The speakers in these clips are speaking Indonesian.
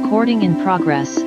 Recording in progress.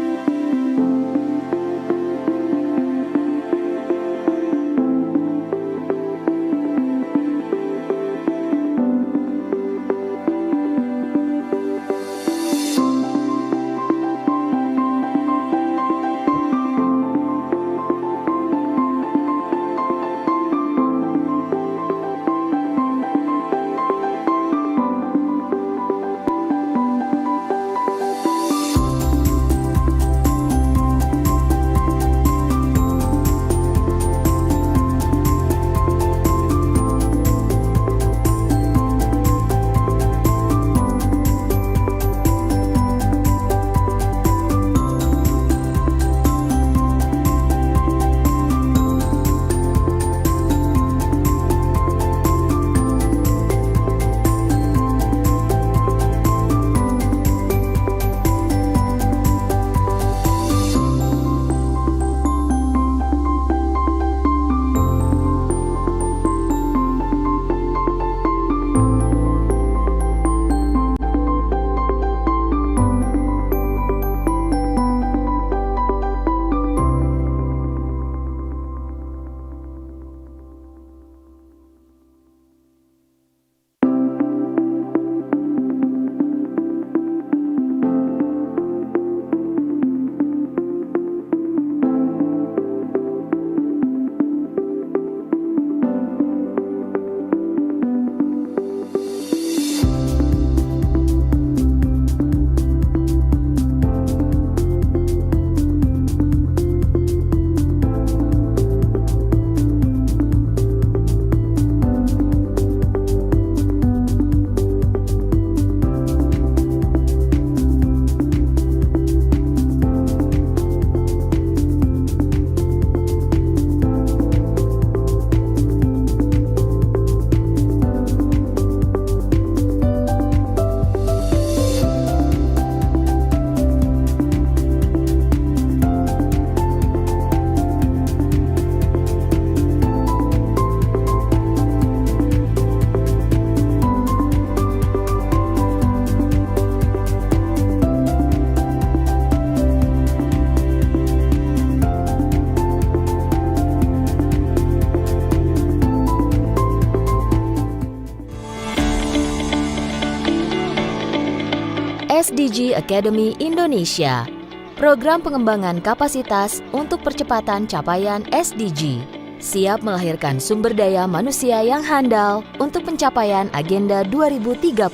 SDG Academy Indonesia, program pengembangan kapasitas untuk percepatan capaian SDG, siap melahirkan sumber daya manusia yang handal untuk pencapaian Agenda 2030.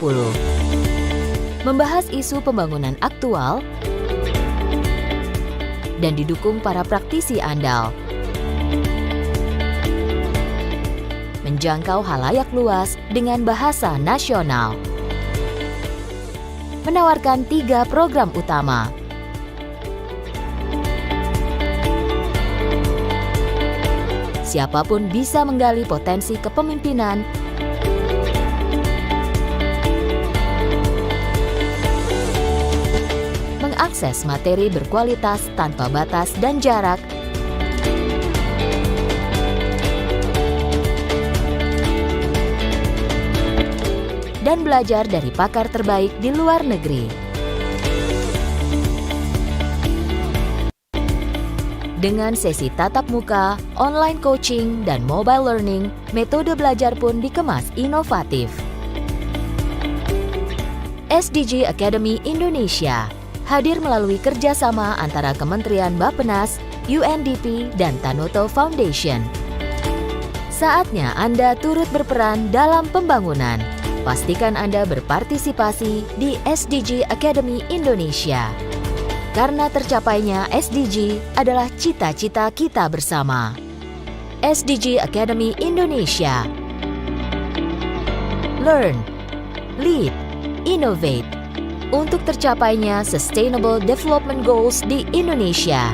Membahas isu pembangunan aktual dan didukung para praktisi andal. Menjangkau halayak luas dengan bahasa nasional. Menawarkan 3 program utama. Siapapun bisa menggali potensi kepemimpinan, mengakses materi berkualitas tanpa batas dan jarak, dan belajar dari pakar terbaik di luar negeri. Dengan sesi tatap muka, online coaching, dan mobile learning, metode belajar pun dikemas inovatif. SDG Academy Indonesia hadir melalui kerjasama antara Kementerian Bappenas, UNDP, dan Tanoto Foundation. Saatnya Anda turut berperan dalam pembangunan. Pastikan Anda berpartisipasi di SDG Academy Indonesia. Karena tercapainya SDG adalah cita-cita kita bersama. SDG Academy Indonesia. Learn, lead, innovate untuk tercapainya Sustainable Development Goals di Indonesia.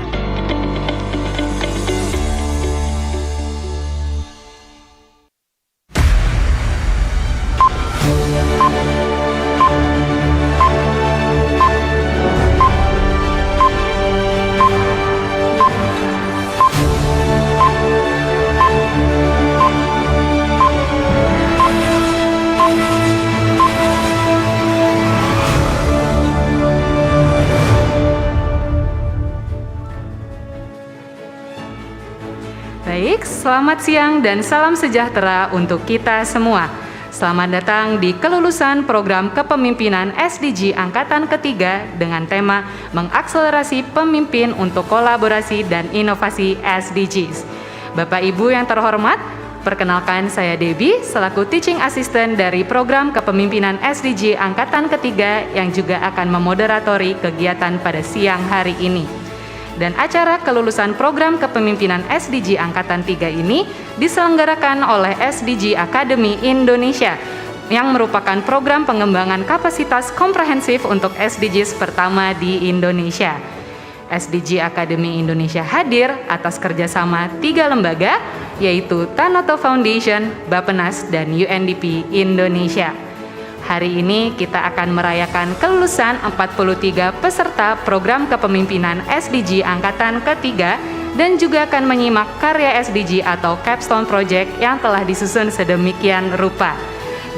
Baik, selamat siang dan salam sejahtera untuk kita semua. Selamat datang di kelulusan program kepemimpinan SDG Angkatan Ketiga dengan tema Mengakselerasi Pemimpin untuk Kolaborasi dan Inovasi SDGs. Bapak Ibu yang terhormat, perkenalkan saya Debbie selaku Teaching Assistant dari program kepemimpinan SDG Angkatan Ketiga yang juga akan memoderatori kegiatan pada siang hari ini. Dan acara kelulusan program kepemimpinan SDG Angkatan 3 ini diselenggarakan oleh SDG Academy Indonesia yang merupakan program pengembangan kapasitas komprehensif untuk SDGs pertama di Indonesia. SDG Academy Indonesia hadir atas kerjasama 3 lembaga, yaitu Tanoto Foundation, Bappenas, dan UNDP Indonesia. Hari ini kita akan merayakan kelulusan 43 peserta program kepemimpinan SDG Angkatan Ketiga dan juga akan menyimak karya SDG atau Capstone Project yang telah disusun sedemikian rupa.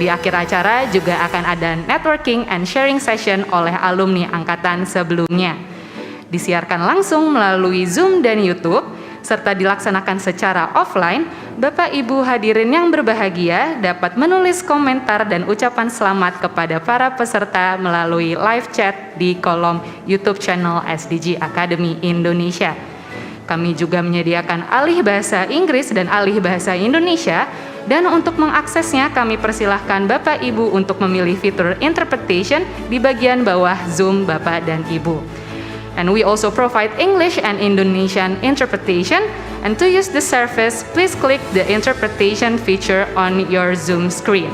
Di akhir acara juga akan ada networking and sharing session oleh alumni angkatan sebelumnya. Disiarkan langsung melalui Zoom dan YouTube, serta dilaksanakan secara offline. Bapak Ibu hadirin yang berbahagia dapat menulis komentar dan ucapan selamat kepada para peserta melalui live chat di kolom YouTube channel SDG Academy Indonesia. Kami juga menyediakan alih bahasa Inggris dan alih bahasa Indonesia, dan untuk mengaksesnya kami persilahkan Bapak Ibu untuk memilih fitur interpretation di bagian bawah Zoom Bapak dan Ibu. And we also provide English and Indonesian interpretation. And to use the service, please click the interpretation feature on your Zoom screen.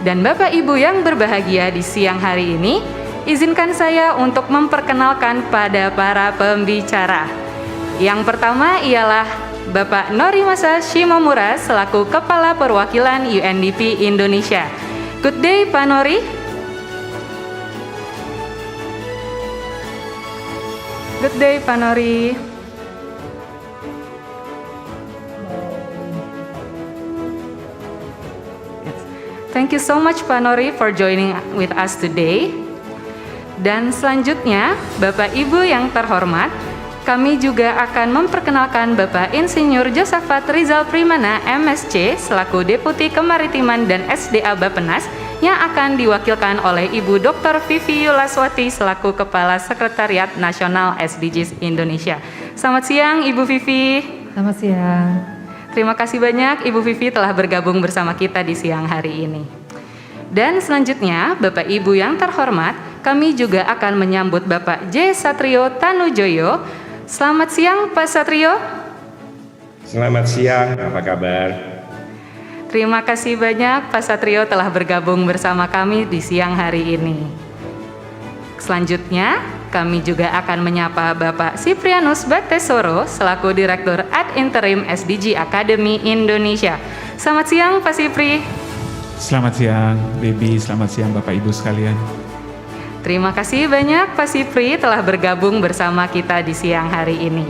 Dan Bapak Ibu yang berbahagia di siang hari ini, izinkan saya untuk memperkenalkan pada para pembicara. Yang pertama ialah Bapak Norimasa Shimomura selaku Kepala Perwakilan UNDP Indonesia. Good day, Pak Nori. Good day, Pak Nori. Thank you so much, Pak Nori, for joining with us today. Dan selanjutnya, Bapak Ibu yang terhormat, kami juga akan memperkenalkan Bapak Insinyur Josafat Rizal Primana, MSc, selaku Deputi Kemaritiman dan SDA Bappenas, yang akan diwakilkan oleh Ibu Dr. Vivi Yulaswati selaku Kepala Sekretariat Nasional SDGs Indonesia. Selamat siang, Ibu Vivi. Selamat siang. Terima kasih banyak Ibu Vivi telah bergabung bersama kita di siang hari ini. Dan selanjutnya, Bapak Ibu yang terhormat, kami juga akan menyambut Bapak J. Satrio Tanujoyo. Selamat siang, Pak Satrio. Selamat siang, apa kabar? Terima kasih banyak Pak Satrio telah bergabung bersama kami di siang hari ini. Selanjutnya, kami juga akan menyapa Bapak Siprianus Batesoro selaku Direktur ad interim SDG Academy Indonesia. Selamat siang Pak Sipri. Selamat siang Debbie, selamat siang Bapak Ibu sekalian. Terima kasih banyak Pak Sipri telah bergabung bersama kita di siang hari ini.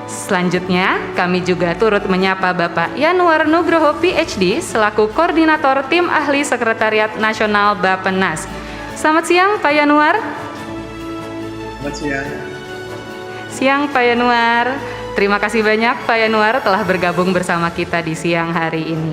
Selanjutnya, kami juga turut menyapa Bapak Yanuar Nugroho PhD selaku Koordinator Tim Ahli Sekretariat Nasional Bappenas. Selamat siang Pak Yanuar. Selamat siang. Siang Pak Yanuar. Terima kasih banyak Pak Yanuar telah bergabung bersama kita di siang hari ini.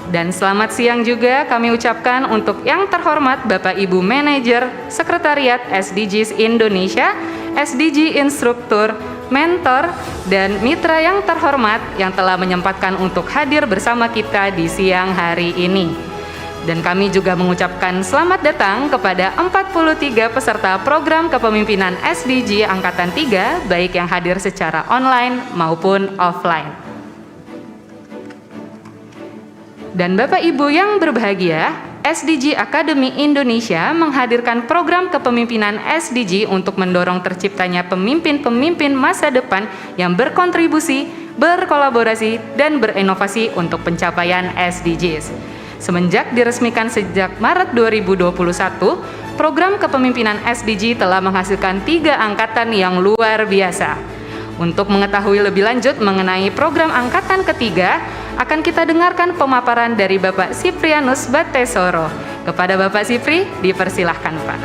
Dan selamat siang juga kami ucapkan untuk yang terhormat Bapak Ibu Manajer Sekretariat SDGs Indonesia, SDG Instruktur, mentor, dan mitra yang terhormat yang telah menyempatkan untuk hadir bersama kita di siang hari ini. Dan kami juga mengucapkan selamat datang kepada 43 peserta program kepemimpinan SDG Angkatan 3, baik yang hadir secara online maupun offline. Dan Bapak Ibu yang berbahagia, SDG Academy Indonesia menghadirkan program kepemimpinan SDG untuk mendorong terciptanya pemimpin-pemimpin masa depan yang berkontribusi, berkolaborasi, dan berinovasi untuk pencapaian SDGs. Semenjak diresmikan sejak Maret 2021, program kepemimpinan SDG telah menghasilkan 3 angkatan yang luar biasa. Untuk mengetahui lebih lanjut mengenai program angkatan ketiga, akan kita dengarkan pemaparan dari Bapak Siprianus Batesoro. Kepada Bapak Sipri, dipersilahkan Pak.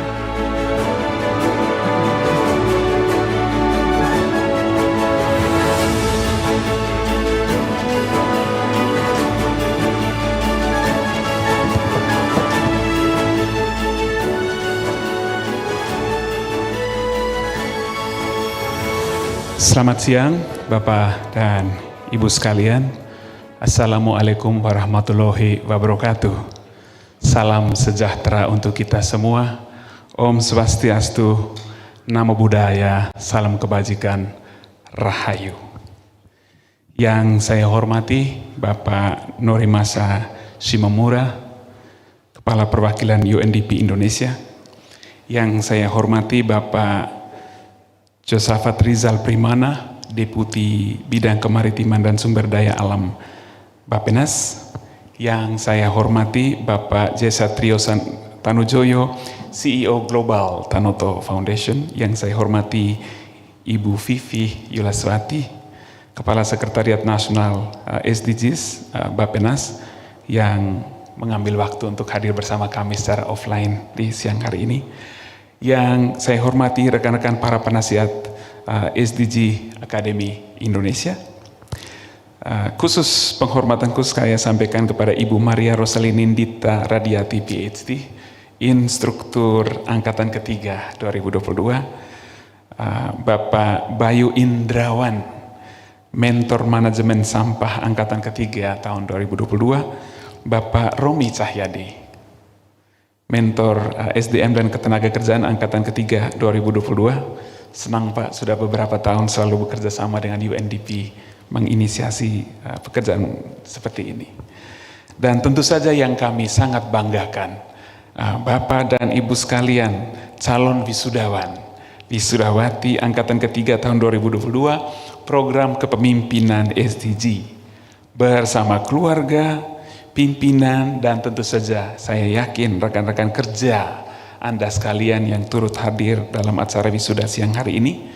Selamat siang Bapak dan Ibu sekalian. Assalamualaikum warahmatullahi wabarakatuh. Salam sejahtera untuk kita semua. Om Swastiastu, Namo Buddhaya, salam kebajikan, Rahayu. Yang saya hormati Bapak Norimasa Shimomura, Kepala Perwakilan UNDP Indonesia. Yang saya hormati Bapak Josafat Rizal Primana, Deputi Bidang Kemaritiman dan Sumber Daya Alam Bappenas. Yang saya hormati Bapak Jesatrio Tanujoyo, CEO Global Tanoto Foundation. Yang saya hormati Ibu Vivi Yulaswati, Kepala Sekretariat Nasional SDGs Bappenas, yang mengambil waktu untuk hadir bersama kami secara offline di siang hari ini. Yang saya hormati rekan-rekan para penasihat SDG Akademi Indonesia. Khusus penghormatan khusus saya sampaikan kepada Ibu Maria Rosalinindita Radiati PhD, Instruktur Angkatan Ketiga 2022, Bapak Bayu Indrawan, Mentor Manajemen Sampah Angkatan Ketiga tahun 2022, Bapak Romi Cahyadi, Mentor SDM dan Ketenagakerjaan Angkatan Ketiga 2022. Senang Pak, sudah beberapa tahun selalu bekerja sama dengan UNDP menginisiasi pekerjaan seperti ini. Dan tentu saja yang kami sangat banggakan, Bapak dan Ibu sekalian, calon wisudawan, wisudawati Angkatan Ketiga tahun 2022, program kepemimpinan SDG, bersama keluarga, pimpinan, dan tentu saja saya yakin rekan-rekan kerja Anda sekalian yang turut hadir dalam acara wisuda siang hari ini.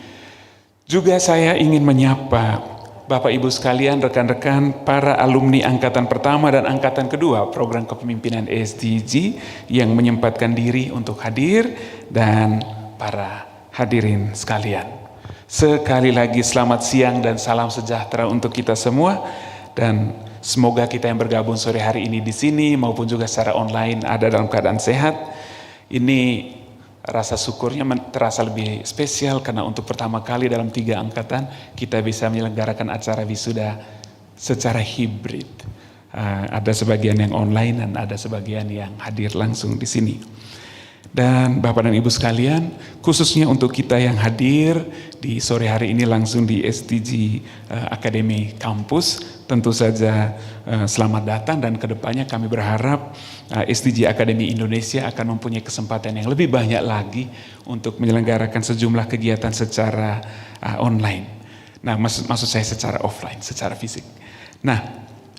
Juga saya ingin menyapa Bapak Ibu sekalian, rekan-rekan para alumni Angkatan Pertama dan Angkatan Kedua program kepemimpinan SDG yang menyempatkan diri untuk hadir, dan para hadirin sekalian. Sekali lagi selamat siang dan salam sejahtera untuk kita semua, dan semoga kita yang bergabung sore hari ini di sini maupun juga secara online ada dalam keadaan sehat. Ini rasa syukurnya terasa lebih spesial karena untuk pertama kali dalam 3 angkatan kita bisa menyelenggarakan acara wisuda secara hibrid. Ada sebagian yang online dan ada sebagian yang hadir langsung di sini. Dan Bapak dan Ibu sekalian, khususnya untuk kita yang hadir di sore hari ini langsung di SDG Academy Campus, tentu saja selamat datang, dan kedepannya kami berharap SDG Academy Indonesia akan mempunyai kesempatan yang lebih banyak lagi untuk menyelenggarakan sejumlah kegiatan secara online. Nah, maksud saya secara offline, secara fisik. Nah,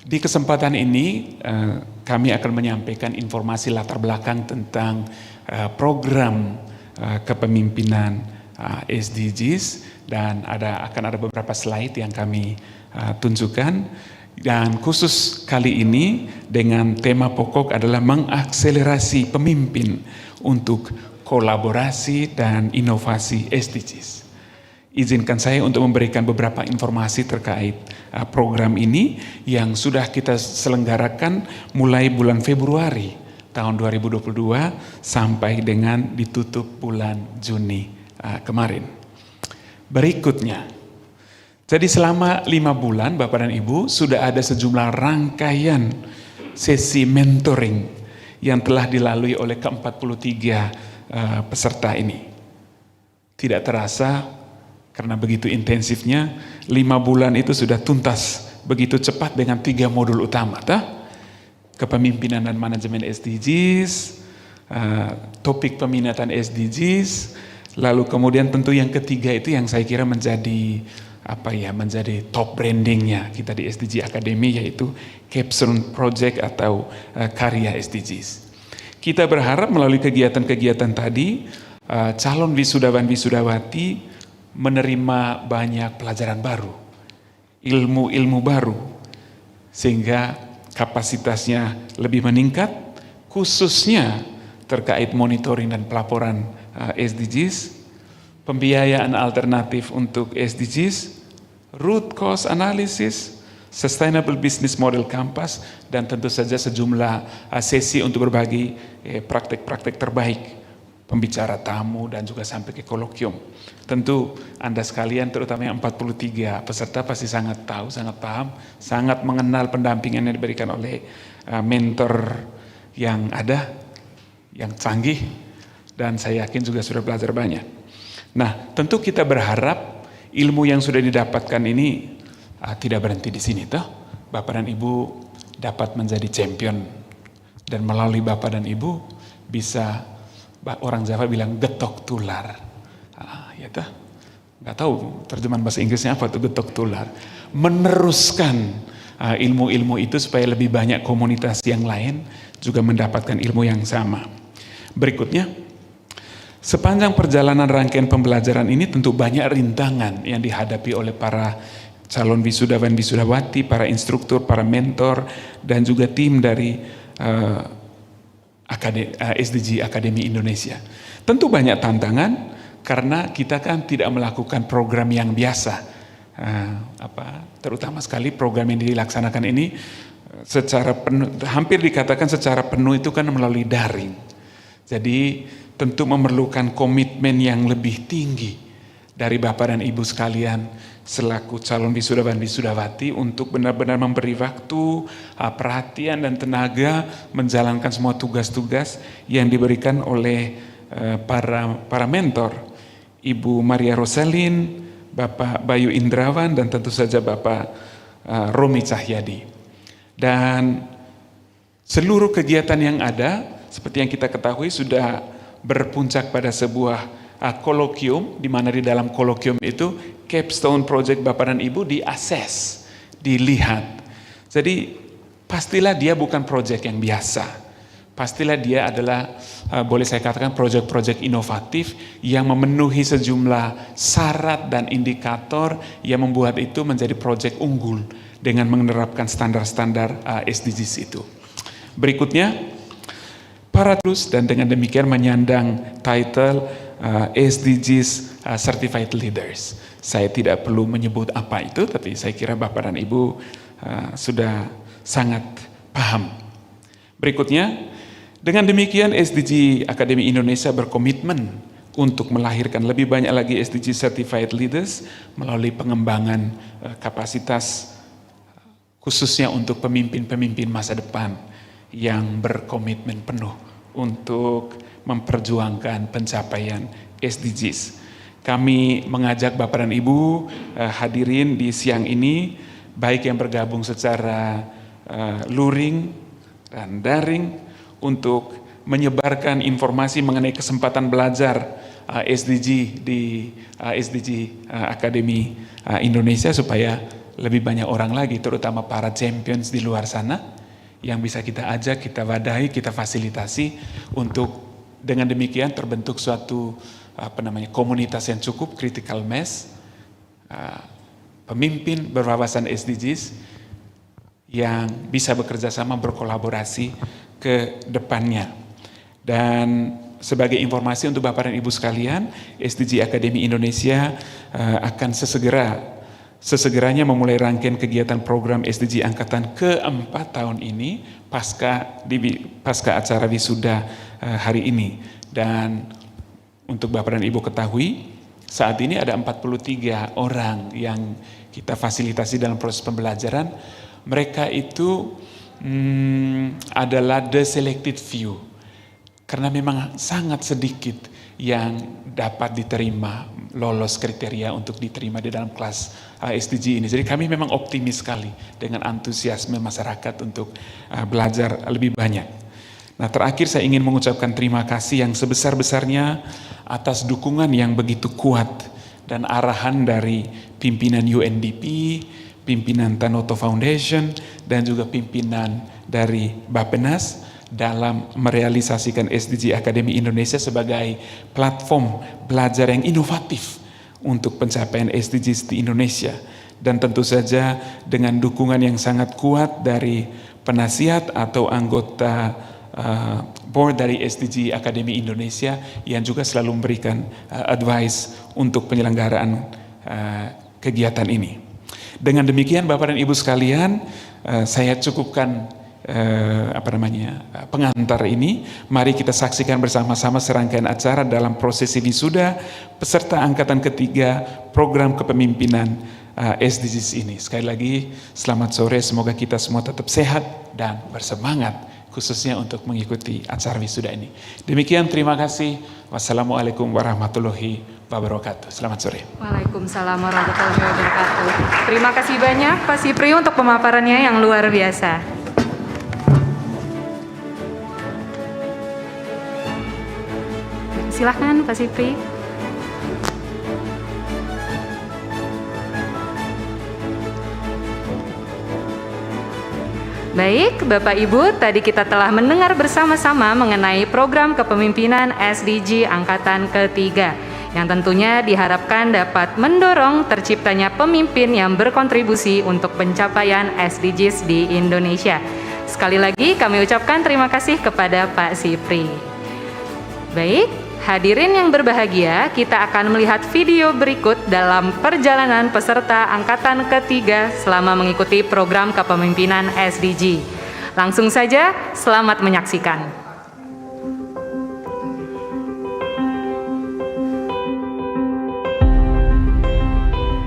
di kesempatan ini kami akan menyampaikan informasi latar belakang tentang program kepemimpinan SDGs, dan akan ada beberapa slide yang kami tunjukkan, dan khusus kali ini dengan tema pokok adalah mengakselerasi pemimpin untuk kolaborasi dan inovasi SDGs. Izinkan saya untuk memberikan beberapa informasi terkait program ini yang sudah kita selenggarakan mulai bulan Februari tahun 2022 sampai dengan ditutup bulan Juni kemarin. Berikutnya, jadi selama 5 bulan Bapak dan Ibu sudah ada sejumlah rangkaian sesi mentoring yang telah dilalui oleh ke-43 peserta ini. Tidak terasa karena begitu intensifnya, 5 bulan itu sudah tuntas begitu cepat dengan 3 modul utama. Kepemimpinan dan manajemen SDGs, topik peminatan SDGs, lalu kemudian tentu yang ketiga itu yang saya kira menjadi menjadi top brandingnya kita di SDG Academy, yaitu Capstone Project atau karya SDGs. Kita berharap melalui kegiatan-kegiatan tadi, calon wisudawan-wisudawati menerima banyak pelajaran baru, ilmu-ilmu baru, sehingga kapasitasnya lebih meningkat, khususnya terkait monitoring dan pelaporan SDGs, pembiayaan alternatif untuk SDGs, root cause analysis, sustainable business model Compass, dan tentu saja sejumlah sesi untuk berbagi praktek-praktek terbaik pembicara tamu, dan juga sampai ke kolokium. Tentu Anda sekalian, terutama yang 43 peserta pasti sangat tahu, sangat paham, sangat mengenal pendampingan yang diberikan oleh mentor yang ada, yang canggih, dan saya yakin juga sudah belajar banyak. Nah, tentu kita berharap ilmu yang sudah didapatkan ini tidak berhenti di sini, toh. Bapak dan Ibu dapat menjadi champion, dan melalui Bapak dan Ibu bisa, orang Jawa bilang getok tular. Ya toh, nggak tahu terjemahan bahasa Inggrisnya apa tuh getok tular. Meneruskan ilmu-ilmu itu supaya lebih banyak komunitas yang lain juga mendapatkan ilmu yang sama. Berikutnya, sepanjang perjalanan rangkaian pembelajaran ini tentu banyak rintangan yang dihadapi oleh para calon wisudawan wisudawati, para instruktur, para mentor, dan juga tim dari SDG Akademi Indonesia. Tentu banyak tantangan karena kita kan tidak melakukan program yang biasa, terutama sekali program yang dilaksanakan ini secara penuh, hampir dikatakan secara penuh itu kan melalui daring. Jadi tentu memerlukan komitmen yang lebih tinggi dari Bapak dan Ibu sekalian selaku calon wisudawan wisudawati untuk benar-benar memberi waktu, perhatian dan tenaga menjalankan semua tugas-tugas yang diberikan oleh para mentor, Ibu Maria Rosalin, Bapak Bayu Indrawan, dan tentu saja Bapak Romi Cahyadi. Dan seluruh kegiatan yang ada, seperti yang kita ketahui, sudah berpuncak pada sebuah kolokium, di mana di dalam kolokium itu capstone project Bapak dan Ibu diakses, dilihat. Jadi pastilah dia bukan project yang biasa. Pastilah dia adalah, boleh saya katakan, proyek-proyek inovatif yang memenuhi sejumlah syarat dan indikator yang membuat itu menjadi proyek unggul dengan menerapkan standar-standar SDGs itu. Berikutnya, para terus dan dengan demikian menyandang title SDGs Certified Leaders. Saya tidak perlu menyebut apa itu, tapi saya kira Bapak dan Ibu sudah sangat paham. Berikutnya, dengan demikian SDG Akademi Indonesia berkomitmen untuk melahirkan lebih banyak lagi SDG Certified Leaders melalui pengembangan kapasitas khususnya untuk pemimpin-pemimpin masa depan yang berkomitmen penuh untuk memperjuangkan pencapaian SDGs. Kami mengajak Bapak dan Ibu hadirin di siang ini, baik yang bergabung secara luring dan daring, untuk menyebarkan informasi mengenai kesempatan belajar SDG di SDG Akademi Indonesia supaya lebih banyak orang lagi, terutama para champions di luar sana, yang bisa kita ajak, kita wadahi, kita fasilitasi untuk dengan demikian terbentuk suatu komunitas yang cukup, critical mass, pemimpin berwawasan SDGs yang bisa bekerja sama, berkolaborasi ke depannya. Dan sebagai informasi untuk Bapak dan Ibu sekalian, SDG Akademi Indonesia akan sesegeranya memulai rangkaian kegiatan program SDG Angkatan ke-4 tahun ini pasca acara wisuda hari ini. Dan untuk Bapak dan Ibu ketahui, saat ini ada 43 orang yang kita fasilitasi dalam proses pembelajaran. Mereka itu adalah the selected few, karena memang sangat sedikit yang dapat diterima, lolos kriteria untuk diterima di dalam kelas SDG ini. Jadi kami memang optimis sekali dengan antusiasme masyarakat untuk belajar lebih banyak. Nah, terakhir saya ingin mengucapkan terima kasih yang sebesar-besarnya atas dukungan yang begitu kuat dan arahan dari pimpinan UNDP, pimpinan Tanoto Foundation, dan juga pimpinan dari Bappenas dalam merealisasikan SDG Akademi Indonesia sebagai platform belajar yang inovatif untuk pencapaian SDGs di Indonesia. Dan tentu saja dengan dukungan yang sangat kuat dari penasihat atau anggota board dari SDG Akademi Indonesia yang juga selalu memberikan advice untuk penyelenggaraan kegiatan ini. Dengan demikian Bapak dan Ibu sekalian, saya cukupkan pengantar ini. Mari kita saksikan bersama-sama serangkaian acara dalam prosesi wisuda peserta angkatan ketiga program kepemimpinan SDGs ini. Sekali lagi selamat sore, semoga kita semua tetap sehat dan bersemangat khususnya untuk mengikuti acara wisuda ini. Demikian, terima kasih. Wassalamualaikum warahmatullahi wabarakatuh. Selamat sore. Waalaikumsalam warahmatullahi wabarakatuh. Terima kasih banyak Pak Sipri untuk pemaparannya yang luar biasa. Silakan Pak Sipri. Baik, Bapak Ibu, tadi kita telah mendengar bersama-sama mengenai program kepemimpinan SDG Angkatan Ketiga, yang tentunya diharapkan dapat mendorong terciptanya pemimpin yang berkontribusi untuk pencapaian SDGs di Indonesia. Sekali lagi kami ucapkan terima kasih kepada Pak Sipri. Baik, hadirin yang berbahagia, kita akan melihat video berikut dalam perjalanan peserta Angkatan Ketiga selama mengikuti program kepemimpinan SDG. Langsung saja, selamat menyaksikan.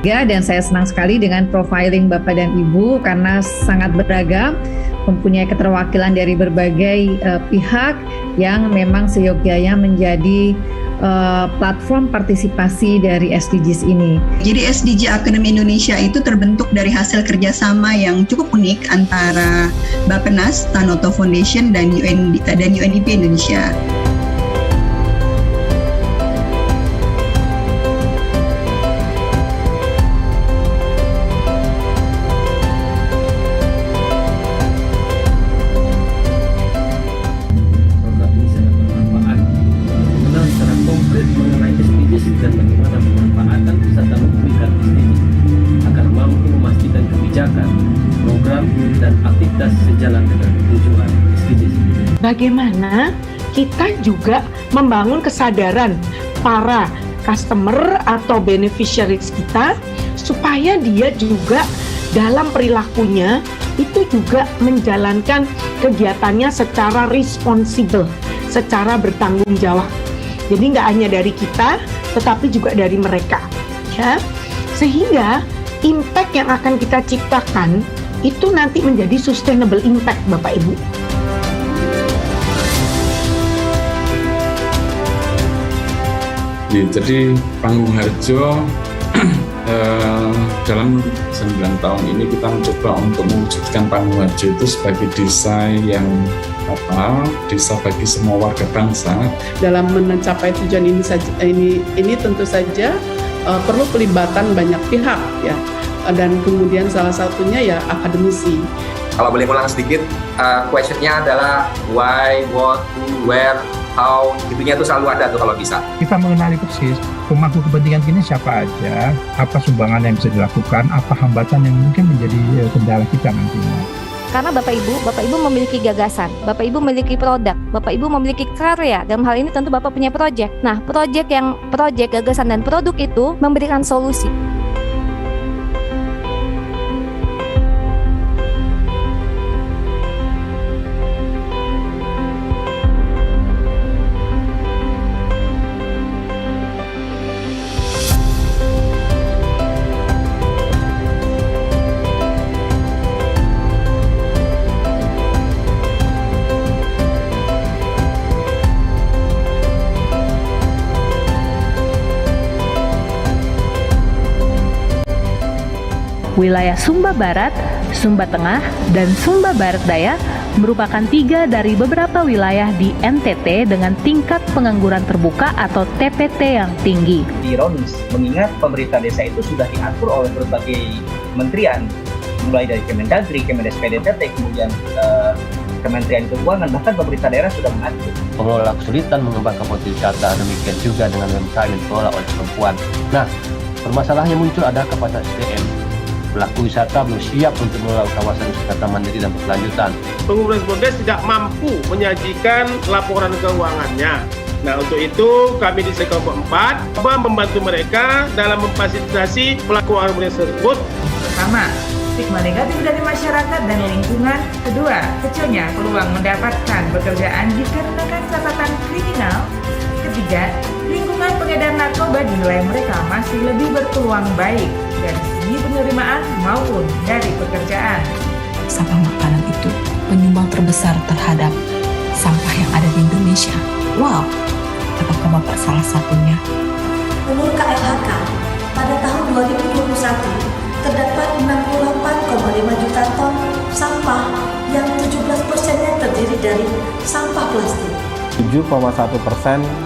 Dan saya senang sekali dengan profiling Bapak dan Ibu karena sangat beragam, mempunyai keterwakilan dari berbagai pihak yang memang seyogyanya menjadi platform partisipasi dari SDGs ini. Jadi SDG Akademi Indonesia itu terbentuk dari hasil kerjasama yang cukup unik antara Bappenas, Tanoto Foundation, dan UNDP Indonesia. Bagaimana kita juga membangun kesadaran para customer atau beneficiaries kita supaya dia juga dalam perilakunya itu juga menjalankan kegiatannya secara responsible, secara bertanggung jawab. Jadi nggak hanya dari kita, tetapi juga dari mereka, ya. Sehingga impact yang akan kita ciptakan itu nanti menjadi sustainable impact, Bapak Ibu. Jadi Panggung Harjo dalam 9 tahun ini kita mencoba untuk mewujudkan Panggung Harjo itu sebagai desa yang desa bagi semua warga bangsa. Dalam mencapai tujuan ini tentu saja perlu pelibatan banyak pihak, ya, dan kemudian salah satunya ya akademisi. Kalau boleh ulang sedikit, questionnya adalah why, what, who, where, how, itunya itu selalu ada tuh kalau bisa. Kita mengenali persis pemangku kepentingan ini siapa aja, apa sumbangan yang bisa dilakukan, apa hambatan yang mungkin menjadi kendala kita nantinya. Karena Bapak Ibu memiliki gagasan, Bapak Ibu memiliki produk, Bapak Ibu memiliki karya. Dalam hal ini tentu Bapak punya proyek. Nah, proyek, gagasan dan produk itu memberikan solusi. Wilayah Sumba Barat, Sumba Tengah, dan Sumba Barat Daya merupakan 3 dari beberapa wilayah di NTT dengan tingkat pengangguran terbuka atau TPT yang tinggi. Ironis, mengingat pemerintah desa itu sudah diatur oleh berbagai kementerian, mulai dari Kemendagri, Kemendes PDTT, kemudian Kementerian Keuangan, bahkan pemerintah daerah sudah mengatur. Pengelola kesulitan mengembangkan potensi wisata, demikian juga dengan UMKM yang dikelola oleh perempuan. Nah, permasalahannya muncul ada kepada SDM. Pelaku wisata belum siap untuk mengelola kawasan wisata mandiri dan berkelanjutan. Pengurus BODES tidak mampu menyajikan laporan keuangannya. Nah, untuk itu kami di Kelompok 4 membantu mereka dalam memfasilitasi pelaku UMKM tersebut. Pertama, stigma negatif dari masyarakat dan lingkungan. Kedua, kecilnya peluang mendapatkan pekerjaan dikarenakan catatan kriminal. Ketiga, lingkungan pengedar narkoba dinilai mereka masih lebih berpeluang baik dari segi penerimaan maupun dari pekerjaan. Sampah makanan itu penyumbang terbesar terhadap sampah yang ada di Indonesia. Wow, apakah Bapak salah satunya? Menurut KLHK, pada tahun 2021 terdapat 68,5 juta ton sampah yang 17%-nya terdiri dari sampah plastik. 7,1%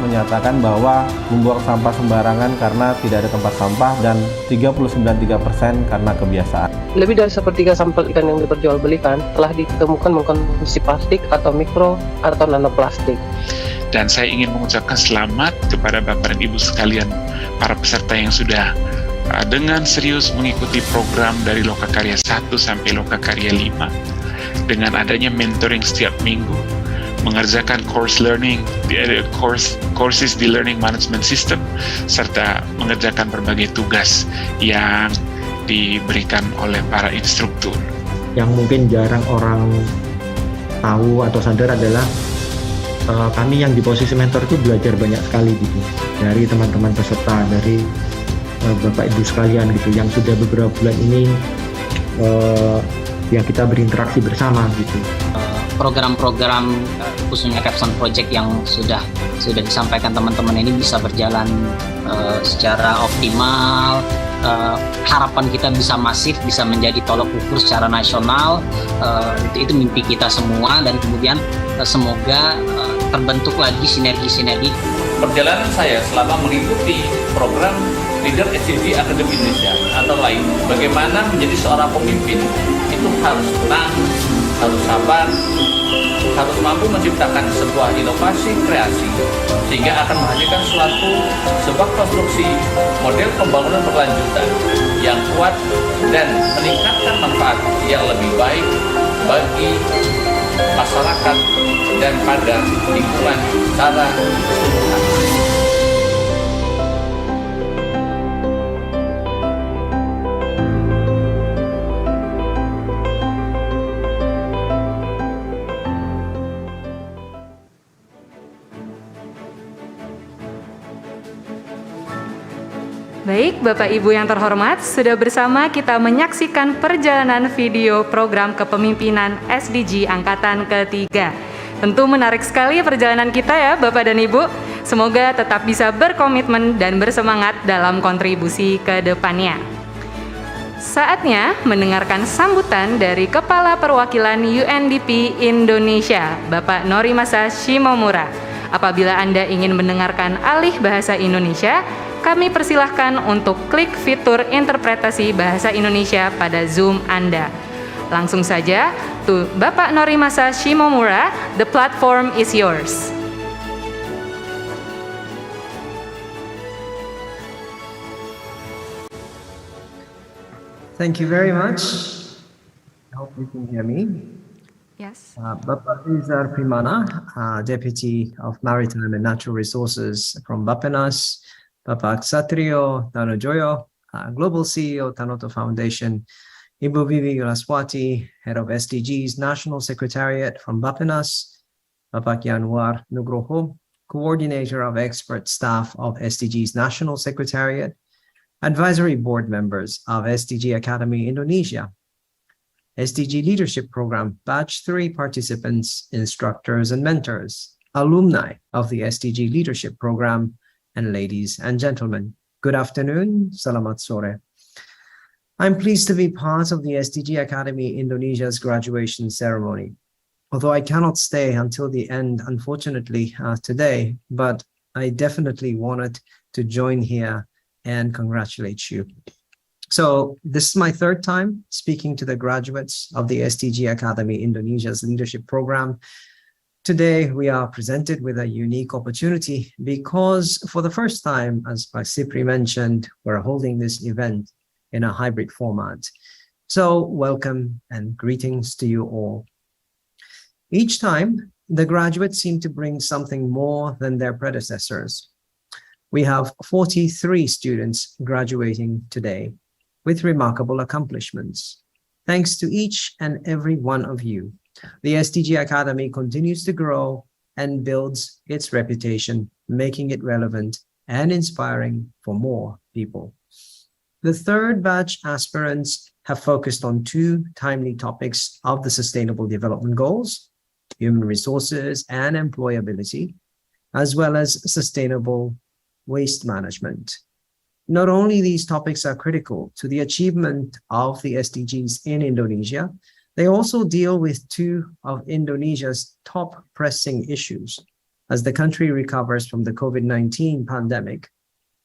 menyatakan bahwa membuang sampah sembarangan karena tidak ada tempat sampah dan 39,3% karena kebiasaan. Lebih dari sepertiga sampel ikan yang diperjualbelikan telah ditemukan mengkonsumsi plastik atau mikro atau nanoplastik. Dan saya ingin mengucapkan selamat kepada Bapak dan Ibu sekalian, para peserta yang sudah dengan serius mengikuti program dari Lokakarya 1 sampai Lokakarya 5. Dengan adanya mentoring setiap minggu, mengerjakan courses di Learning Management System, serta mengerjakan berbagai tugas yang diberikan oleh para instruktur. Yang mungkin jarang orang tahu atau sadar adalah kami yang di posisi mentor itu belajar banyak sekali gitu dari teman-teman peserta, dari Bapak Ibu sekalian gitu yang sudah beberapa bulan ini ya kita berinteraksi bersama gitu. Program-program khususnya Capstone Project yang sudah disampaikan teman-teman ini bisa berjalan secara optimal. Harapan kita bisa masif, bisa menjadi tolok ukur secara nasional. Itu mimpi kita semua, dan kemudian semoga terbentuk lagi sinergi-sinergi. Perjalanan saya selama mengikuti program Leader SDG Academy Indonesia atau lain, bagaimana menjadi seorang pemimpin itu harus tenang, harus sabar, harus mampu menciptakan sebuah inovasi kreasi sehingga akan menghasilkan sebuah konstruksi model pembangunan berkelanjutan yang kuat dan meningkatkan manfaat yang lebih baik bagi masyarakat dan pada lingkungan secara keseluruhan. Baik, Bapak Ibu yang terhormat, sudah bersama kita menyaksikan perjalanan video program kepemimpinan SDG Angkatan ketiga. Tentu menarik sekali perjalanan kita ya Bapak dan Ibu. Semoga tetap bisa berkomitmen dan bersemangat dalam kontribusi ke depannya. Saatnya mendengarkan sambutan dari Kepala Perwakilan UNDP Indonesia, Bapak Norimasa Shimomura. Apabila Anda ingin mendengarkan alih bahasa Indonesia, kami persilahkan untuk klik fitur interpretasi bahasa Indonesia pada Zoom Anda. Langsung saja, to Bapak Norimasa Shimomura, the platform is yours. Thank you very much. I hope you can hear me. Yes. Bapak Rizar Primana, Deputy of Maritime and Natural Resources from Bappenas. Bapak Ksatrio Tanojoyo, Global CEO Tanoto Foundation. Ibu Vivi Yulaswati, Head of SDGs National Secretariat from Bappenas. Bapak Yanwar Nugroho, Coordinator of Expert Staff of SDGs National Secretariat. Advisory Board Members of SDG Academy Indonesia. SDG Leadership Program Batch 3 participants, instructors and mentors, alumni of the SDG Leadership Program, and ladies and gentlemen, good afternoon, selamat sore. I'm pleased to be part of the SDG Academy Indonesia's graduation ceremony. Although I cannot stay until the end, unfortunately, today, but I definitely wanted to join here and congratulate you. So this is my third time speaking to the graduates of the SDG Academy Indonesia's leadership program. Today, we are presented with a unique opportunity because for the first time, as Cipri mentioned, we're holding this event in a hybrid format. So welcome and greetings to you all. Each time, the graduates seem to bring something more than their predecessors. We have 43 students graduating today with remarkable accomplishments. Thanks to each and every one of you, the SDG Academy continues to grow and builds its reputation, making it relevant and inspiring for more people. The third batch aspirants have focused on two timely topics of the Sustainable Development Goals, human resources and employability, as well as sustainable waste management. Not only these topics are critical to the achievement of the SDGs in Indonesia, they also deal with two of Indonesia's top pressing issues as the country recovers from the COVID-19 pandemic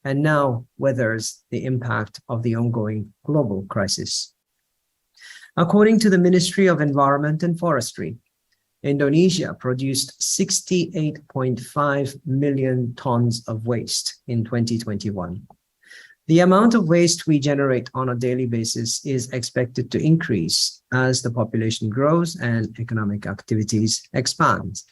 and now weathers the impact of the ongoing global crisis. According to the Ministry of Environment and Forestry, Indonesia produced 68.5 million tons of waste in 2021. The amount of waste we generate on a daily basis is expected to increase as the population grows and economic activities expand.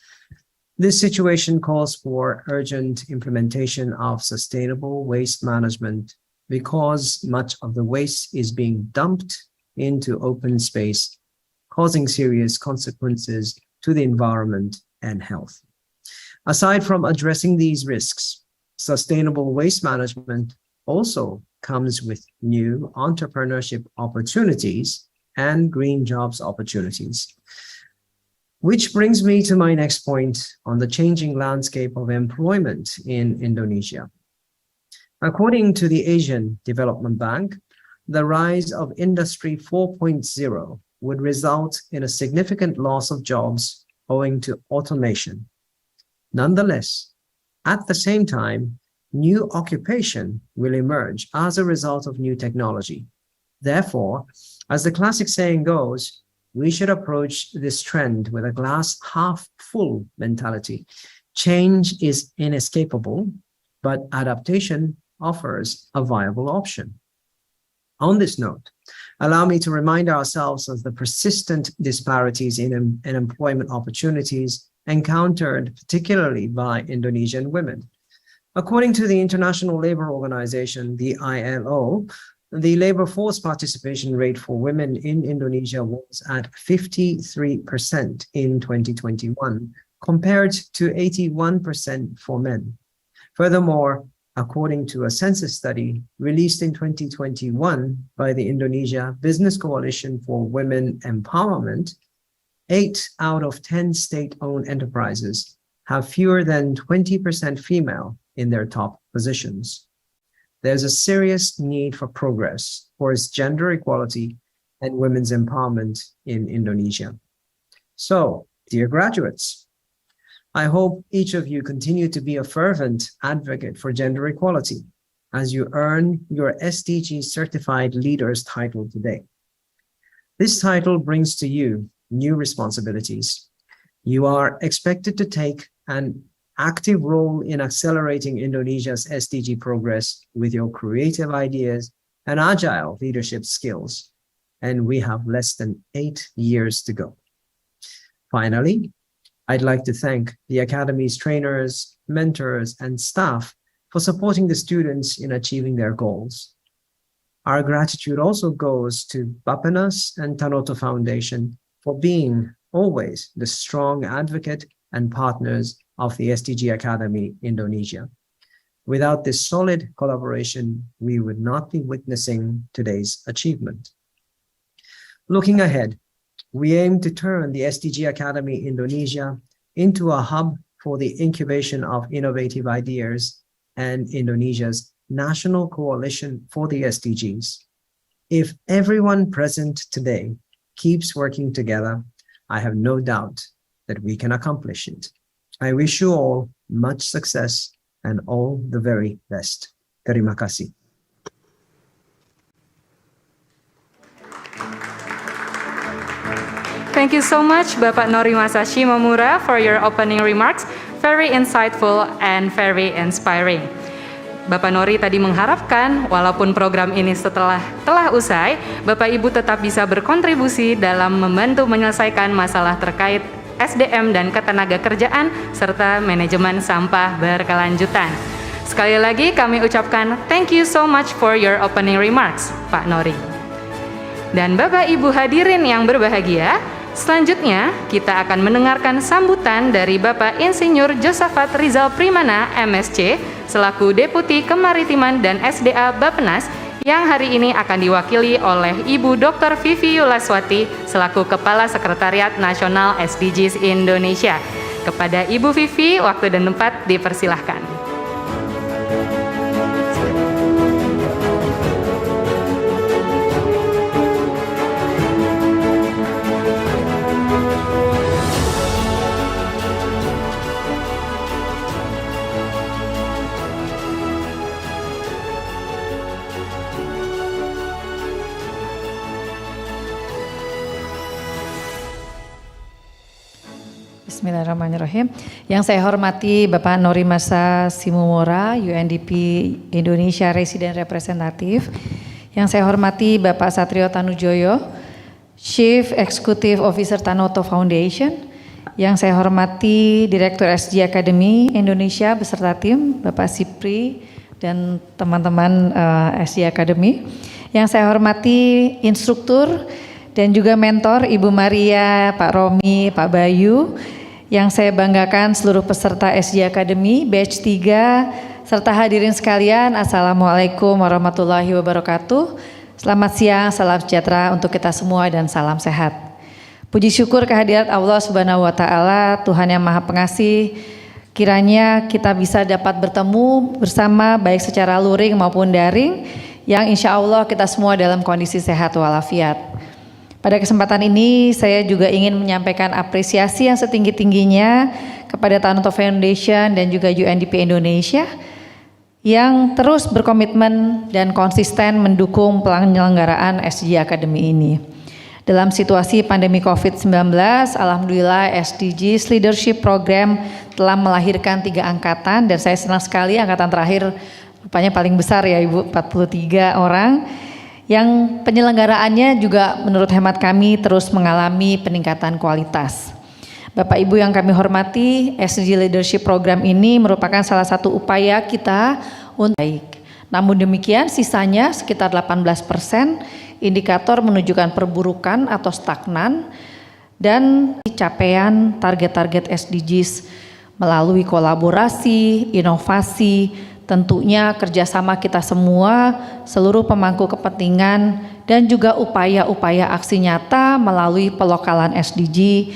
This situation calls for urgent implementation of sustainable waste management because much of the waste is being dumped into open space, causing serious consequences to the environment and health. Aside from addressing these risks, sustainable waste management also comes with new entrepreneurship opportunities and green jobs opportunities. Which brings me to my next point on the changing landscape of employment in Indonesia. According to the Asian Development Bank, the rise of Industry 4.0 would result in a significant loss of jobs owing to automation. Nonetheless, at the same time, new occupation will emerge as a result of new technology. Therefore, as the classic saying goes, we should approach this trend with a glass half full mentality. Change is inescapable, but adaptation offers a viable option. On this note, allow me to remind ourselves of the persistent disparities in employment opportunities encountered particularly by Indonesian women. According to the International Labour Organization, the ILO, the labor force participation rate for women in Indonesia was at 53% in 2021, compared to 81% for men. Furthermore, according to a census study released in 2021 by the Indonesia Business Coalition for Women Empowerment, 8 out of 10 state-owned enterprises have fewer than 20% female in their top positions. There's a serious need for progress towards gender equality and women's empowerment in Indonesia. So, dear graduates, I hope each of you continue to be a fervent advocate for gender equality as you earn your SDG Certified Leaders title today. This title brings to you new responsibilities. You are expected to take an active role in accelerating Indonesia's SDG progress with your creative ideas and agile leadership skills. And we have less than 8 years to go. Finally, I'd like to thank the Academy's trainers, mentors, and staff for supporting the students in achieving their goals. Our gratitude also goes to Bappenas and Tanoto Foundation for being always the strong advocate and partners of the SDG Academy Indonesia. Without this solid collaboration, we would not be witnessing today's achievement. Looking ahead, we aim to turn the SDG Academy Indonesia into a hub for the incubation of innovative ideas and Indonesia's national coalition for the SDGs. If everyone present today keeps working together, I have no doubt that we can accomplish it. I wish you all much success and all the very best. Terima kasih. Thank you so much, Bapak Norimasa Shimomura, for your opening remarks. Very insightful and very inspiring. Bapak Nori tadi mengharapkan walaupun program ini telah usai, Bapak Ibu tetap bisa berkontribusi dalam membantu menyelesaikan masalah terkait SDM dan ketenaga kerjaan serta manajemen sampah berkelanjutan. Sekali lagi kami ucapkan thank you so much for your opening remarks, Pak Nori. Dan Bapak Ibu hadirin yang berbahagia, selanjutnya kita akan mendengarkan sambutan dari Bapak Insinyur Josafat Rizal Primana, MSc, selaku Deputi Kemaritiman dan SDA Bappenas, yang hari ini akan diwakili oleh Ibu Dr. Vivi Yulaswati selaku Kepala Sekretariat Nasional SDGs Indonesia. Kepada Ibu Vivi, waktu dan tempat dipersilahkan. Bismillahirrahmanirrahim. Yang saya hormati Bapak Norimasa Simumora, UNDP Indonesia Resident Representative. Yang saya hormati Bapak Satrio Tanujoyo, Chief Executive Officer Tanoto Foundation. Yang saya hormati Direktur SDG Academy Indonesia beserta tim, Bapak Sipri dan teman-teman SDG Academy. Yang saya hormati instruktur dan juga mentor Ibu Maria, Pak Romi, Pak Bayu. Yang saya banggakan seluruh peserta SDG Academy batch 3 serta hadirin sekalian, Assalamualaikum warahmatullahi wabarakatuh. Selamat siang, salam sejahtera untuk kita semua dan salam sehat. Puji syukur kehadirat Allah Subhanahu wa taala, Tuhan yang Maha Pengasih. Kiranya kita bisa dapat bertemu bersama baik secara luring maupun daring, yang insya Allah kita semua dalam kondisi sehat walafiat. Pada kesempatan ini saya juga ingin menyampaikan apresiasi yang setinggi-tingginya kepada Tanoto Foundation dan juga UNDP Indonesia yang terus berkomitmen dan konsisten mendukung penyelenggaraan SDG Academy ini. Dalam situasi pandemi COVID-19, alhamdulillah SDGs Leadership Program telah melahirkan 3 angkatan, dan saya senang sekali angkatan terakhir rupanya paling besar ya Ibu, 43 orang. Yang penyelenggaraannya juga menurut hemat kami terus mengalami peningkatan kualitas. Bapak Ibu yang kami hormati, SDG Leadership Program ini merupakan salah satu upaya kita untuk baik. Namun demikian sisanya sekitar 18% indikator menunjukkan perburukan atau stagnan, dan capaian target-target SDGs melalui kolaborasi, inovasi, tentunya kerjasama kita semua, seluruh pemangku kepentingan, dan juga upaya-upaya aksi nyata melalui pelokalan SDG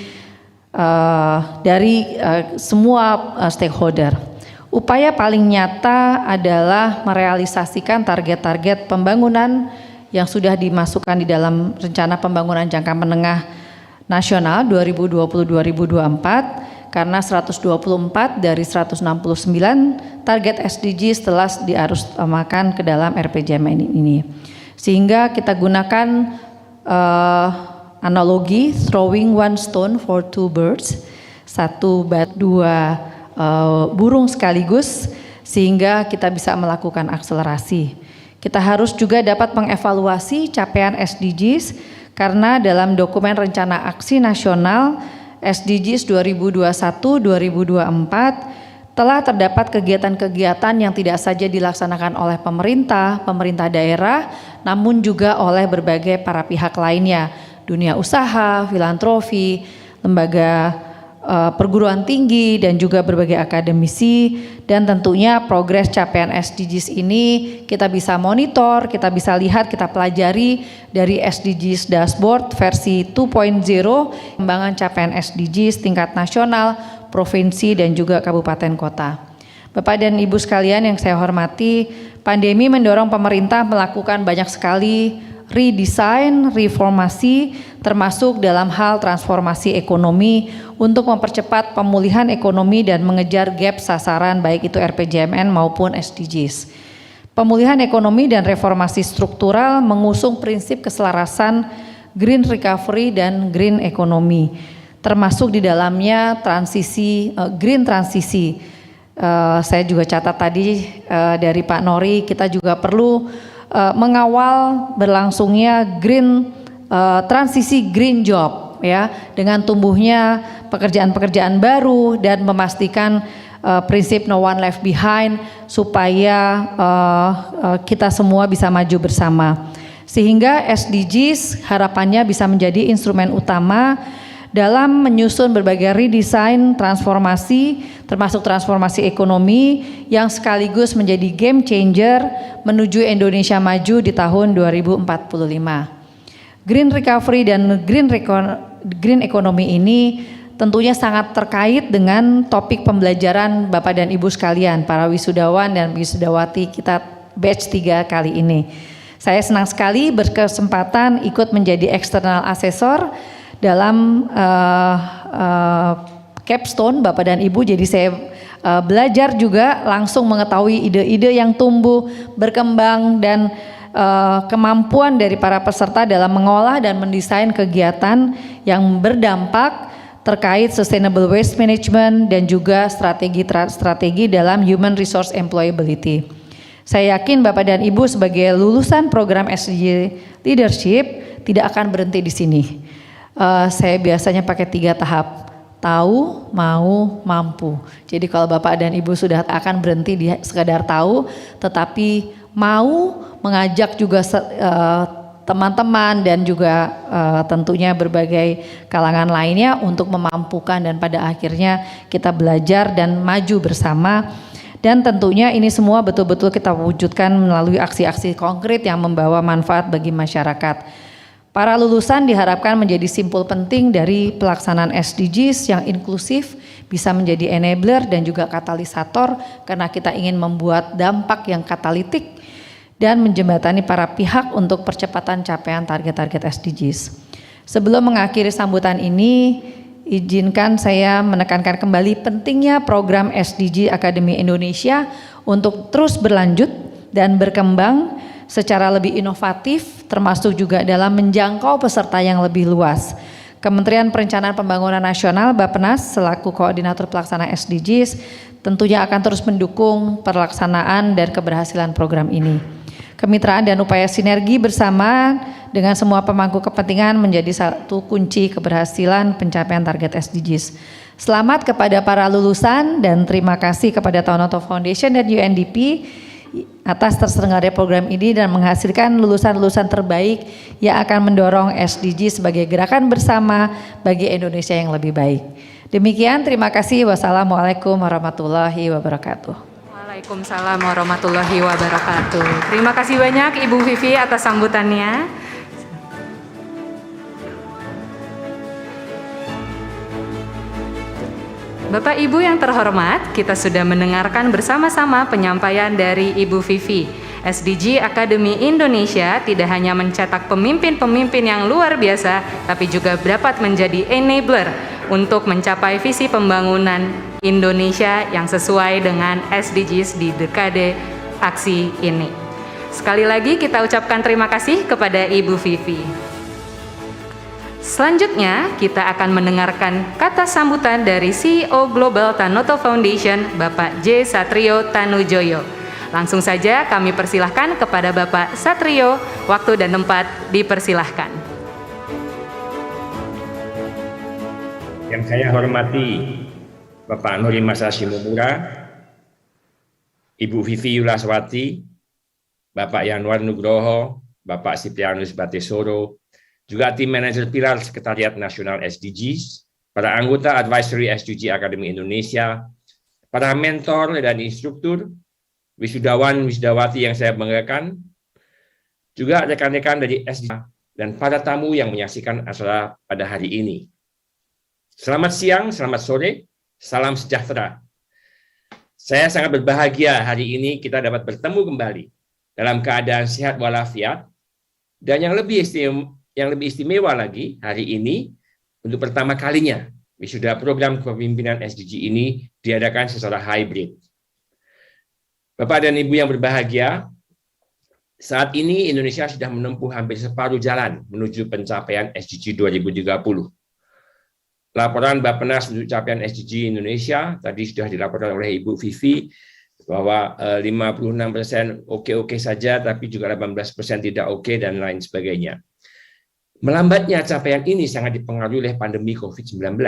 dari semua stakeholder. Upaya paling nyata adalah merealisasikan target-target pembangunan yang sudah dimasukkan di dalam Rencana Pembangunan Jangka Menengah Nasional 2020-2024, karena 124 dari 169 target SDGs telah diarusamakan ke dalam RPJMN ini. Sehingga kita gunakan analogi throwing one stone for two birds, satu bat dua burung sekaligus, sehingga kita bisa melakukan akselerasi. Kita harus juga dapat mengevaluasi capaian SDGs, karena dalam dokumen Rencana Aksi Nasional SDGs 2021-2024 telah terdapat kegiatan-kegiatan yang tidak saja dilaksanakan oleh pemerintah daerah, namun juga oleh berbagai para pihak lainnya, dunia usaha, filantropi, lembaga perguruan tinggi, dan juga berbagai akademisi. Dan tentunya progres capaian SDGs ini kita bisa monitor, kita bisa lihat, kita pelajari dari SDGs Dashboard versi 2.0, pengembangan capaian SDGs tingkat nasional, provinsi, dan juga kabupaten kota. Bapak dan Ibu sekalian yang saya hormati, pandemi mendorong pemerintah melakukan banyak sekali redesign, reformasi, termasuk dalam hal transformasi ekonomi untuk mempercepat pemulihan ekonomi dan mengejar gap sasaran baik itu RPJMN maupun SDGs. Pemulihan ekonomi dan reformasi struktural mengusung prinsip keselarasan green recovery dan green economy, termasuk di dalamnya transisi green transisi. Saya juga catat tadi dari Pak Nori, kita juga perlu mengawal berlangsungnya transisi green job ya, dengan tumbuhnya pekerjaan-pekerjaan baru dan memastikan prinsip no one left behind supaya kita semua bisa maju bersama. Sehingga SDGs harapannya bisa menjadi instrumen utama dalam menyusun berbagai redesign transformasi, termasuk transformasi ekonomi yang sekaligus menjadi game changer menuju Indonesia maju di tahun 2045. Green recovery dan green economy ini tentunya sangat terkait dengan topik pembelajaran Bapak dan Ibu sekalian, para wisudawan dan wisudawati kita batch 3 kali ini. Saya senang sekali berkesempatan ikut menjadi external assessor dalam capstone Bapak dan Ibu. Jadi saya belajar juga langsung mengetahui ide-ide yang tumbuh, berkembang, dan kemampuan dari para peserta dalam mengolah dan mendesain kegiatan yang berdampak terkait sustainable waste management dan juga strategi dalam human resource employability. Saya yakin Bapak dan Ibu sebagai lulusan program SDG Leadership tidak akan berhenti di sini. Saya biasanya pakai 3 tahap: tahu, mau, mampu. Jadi kalau Bapak dan Ibu sudah akan berhenti di sekadar tahu, tetapi mau mengajak juga teman-teman dan juga tentunya berbagai kalangan lainnya untuk memampukan, dan pada akhirnya kita belajar dan maju bersama. Dan tentunya ini semua betul-betul kita wujudkan melalui aksi-aksi konkret yang membawa manfaat bagi masyarakat. Para lulusan diharapkan menjadi simpul penting dari pelaksanaan SDGs yang inklusif, bisa menjadi enabler dan juga katalisator, karena kita ingin membuat dampak yang katalitik dan menjembatani para pihak untuk percepatan capaian target-target SDGs. Sebelum mengakhiri sambutan ini, izinkan saya menekankan kembali pentingnya program SDG Akademi Indonesia untuk terus berlanjut dan berkembang secara lebih inovatif, termasuk juga dalam menjangkau peserta yang lebih luas. Kementerian Perencanaan Pembangunan Nasional Bappenas selaku koordinator pelaksana SDGs tentunya akan terus mendukung pelaksanaan dan keberhasilan program ini. Kemitraan dan upaya sinergi bersama dengan semua pemangku kepentingan menjadi satu kunci keberhasilan pencapaian target SDGs. Selamat kepada para lulusan dan terima kasih kepada Tanoto Foundation dan UNDP atas terselenggaranya program ini dan menghasilkan lulusan-lulusan terbaik yang akan mendorong SDG sebagai gerakan bersama bagi Indonesia yang lebih baik. Demikian, terima kasih. Wassalamualaikum warahmatullahi wabarakatuh. Waalaikumsalam warahmatullahi wabarakatuh. Terima kasih banyak Ibu Vivi atas sambutannya. Bapak Ibu yang terhormat, kita sudah mendengarkan bersama-sama penyampaian dari Ibu Vivi. SDG Akademi Indonesia tidak hanya mencetak pemimpin-pemimpin yang luar biasa, tapi juga dapat menjadi enabler untuk mencapai visi pembangunan Indonesia yang sesuai dengan SDGs di dekade aksi ini. Sekali lagi kita ucapkan terima kasih kepada Ibu Vivi. Selanjutnya kita akan mendengarkan kata sambutan dari CEO Global Tanoto Foundation, Bapak J. Satrio Tanujoyo. Langsung saja kami persilahkan kepada Bapak Satrio, waktu dan tempat dipersilahkan. Yang saya hormati Bapak Norimasa Shimomura, Ibu Vivi Yulaswati, Bapak Yanwar Nugroho, Bapak Siprianus Batesoro, juga tim manajer Pilar Sekretariat Nasional SDGs, para anggota Advisory SDG Akademi Indonesia, para mentor dan instruktur, wisudawan, wisudawati yang saya banggakan, juga rekan-rekan dari SDG, dan para tamu yang menyaksikan acara pada hari ini. Selamat siang, selamat sore, salam sejahtera. Saya sangat berbahagia hari ini kita dapat bertemu kembali dalam keadaan sehat walafiat, dan yang lebih istimewa lagi hari ini untuk pertama kalinya wisuda program kepemimpinan SDG ini diadakan secara hybrid. Bapak dan Ibu yang berbahagia, saat ini Indonesia sudah menempuh hampir separuh jalan menuju pencapaian SDG 2030. Laporan Bappenas untuk capaian SDG Indonesia tadi sudah dilaporkan oleh Ibu Vivi bahwa 56% oke-oke saja, tapi juga 18% tidak oke dan lain sebagainya. Melambatnya capaian ini sangat dipengaruhi oleh pandemi COVID-19.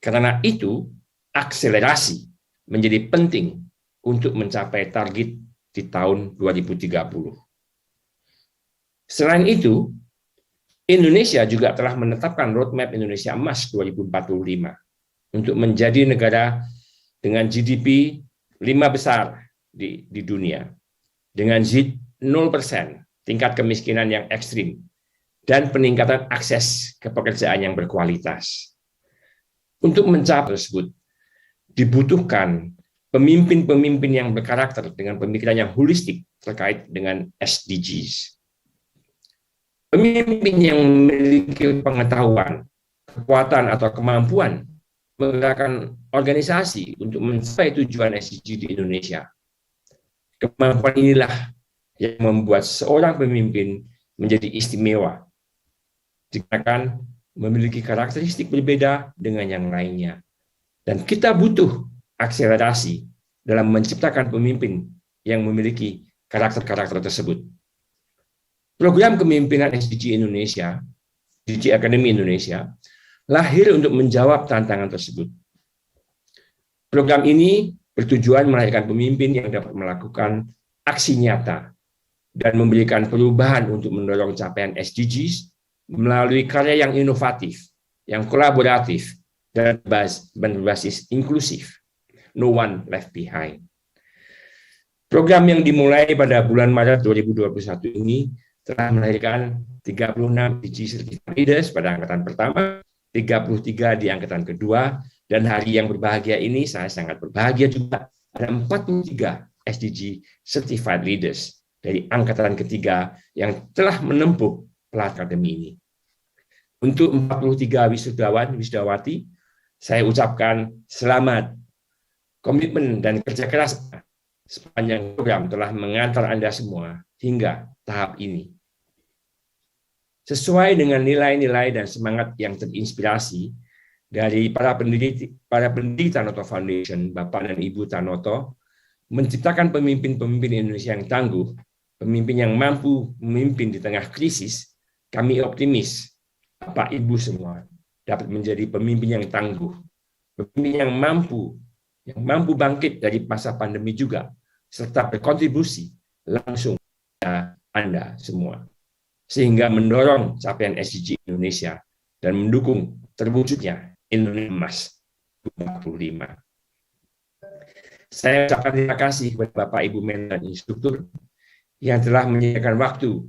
Karena itu, akselerasi menjadi penting untuk mencapai target di tahun 2030. Selain itu, Indonesia juga telah menetapkan roadmap Indonesia Emas 2045 untuk menjadi negara dengan GDP 5 besar di dunia, dengan 0% tingkat kemiskinan yang ekstrim, dan peningkatan akses ke pekerjaan yang berkualitas. Untuk mencapai tersebut, dibutuhkan pemimpin-pemimpin yang berkarakter dengan pemikiran yang holistik terkait dengan SDGs. Pemimpin yang memiliki pengetahuan, kekuatan, atau kemampuan menggerakkan organisasi untuk mencapai tujuan SDG di Indonesia. Kemampuan inilah yang membuat seorang pemimpin menjadi istimewa, dikarenakan memiliki karakteristik berbeda dengan yang lainnya. Dan kita butuh akselerasi dalam menciptakan pemimpin yang memiliki karakter-karakter tersebut. Program kepemimpinan SDG Indonesia, SDG Academy Indonesia, lahir untuk menjawab tantangan tersebut. Program ini bertujuan melahirkan pemimpin yang dapat melakukan aksi nyata dan memberikan perubahan untuk mendorong capaian SDGs melalui karya yang inovatif, yang kolaboratif, dan berbasis inklusif. No one left behind. Program yang dimulai pada bulan Maret 2021 ini telah melahirkan 36 SDG Certified Leaders pada angkatan pertama, 33 di angkatan kedua, dan hari yang berbahagia ini saya sangat berbahagia juga ada 43 SDG Certified Leaders dari angkatan ketiga yang telah menempuh akademi ini. Untuk 43 wisudawan, wisudawati, saya ucapkan selamat. Komitmen dan kerja keras sepanjang program telah mengantar Anda semua hingga tahap ini. Sesuai dengan nilai-nilai dan semangat yang terinspirasi dari para pendiri Tanoto Foundation, Bapak dan Ibu Tanoto, menciptakan pemimpin-pemimpin Indonesia yang tangguh, pemimpin yang mampu memimpin di tengah krisis. Kami optimis Bapak Ibu semua dapat menjadi pemimpin yang tangguh, pemimpin yang mampu bangkit dari masa pandemi juga, serta berkontribusi langsung kepada Anda semua, sehingga mendorong capaian SDG Indonesia dan mendukung terwujudnya Indonesia Emas 2045. Saya ucapkan terima kasih kepada Bapak Ibu Mentor dan Instruktur yang telah menyediakan waktu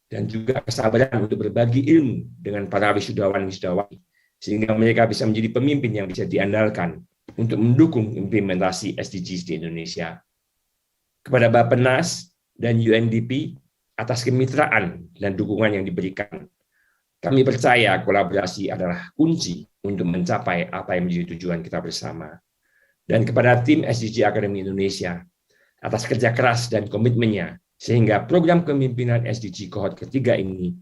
dan juga kesabaran untuk berbagi ilmu dengan para wisudawan-wisudawati, sehingga mereka bisa menjadi pemimpin yang bisa diandalkan untuk mendukung implementasi SDGs di Indonesia. Kepada Bappenas dan UNDP atas kemitraan dan dukungan yang diberikan, kami percaya kolaborasi adalah kunci untuk mencapai apa yang menjadi tujuan kita bersama. Dan kepada tim SDG Academy Indonesia atas kerja keras dan komitmennya, sehingga program kepemimpinan SDG kohort ketiga ini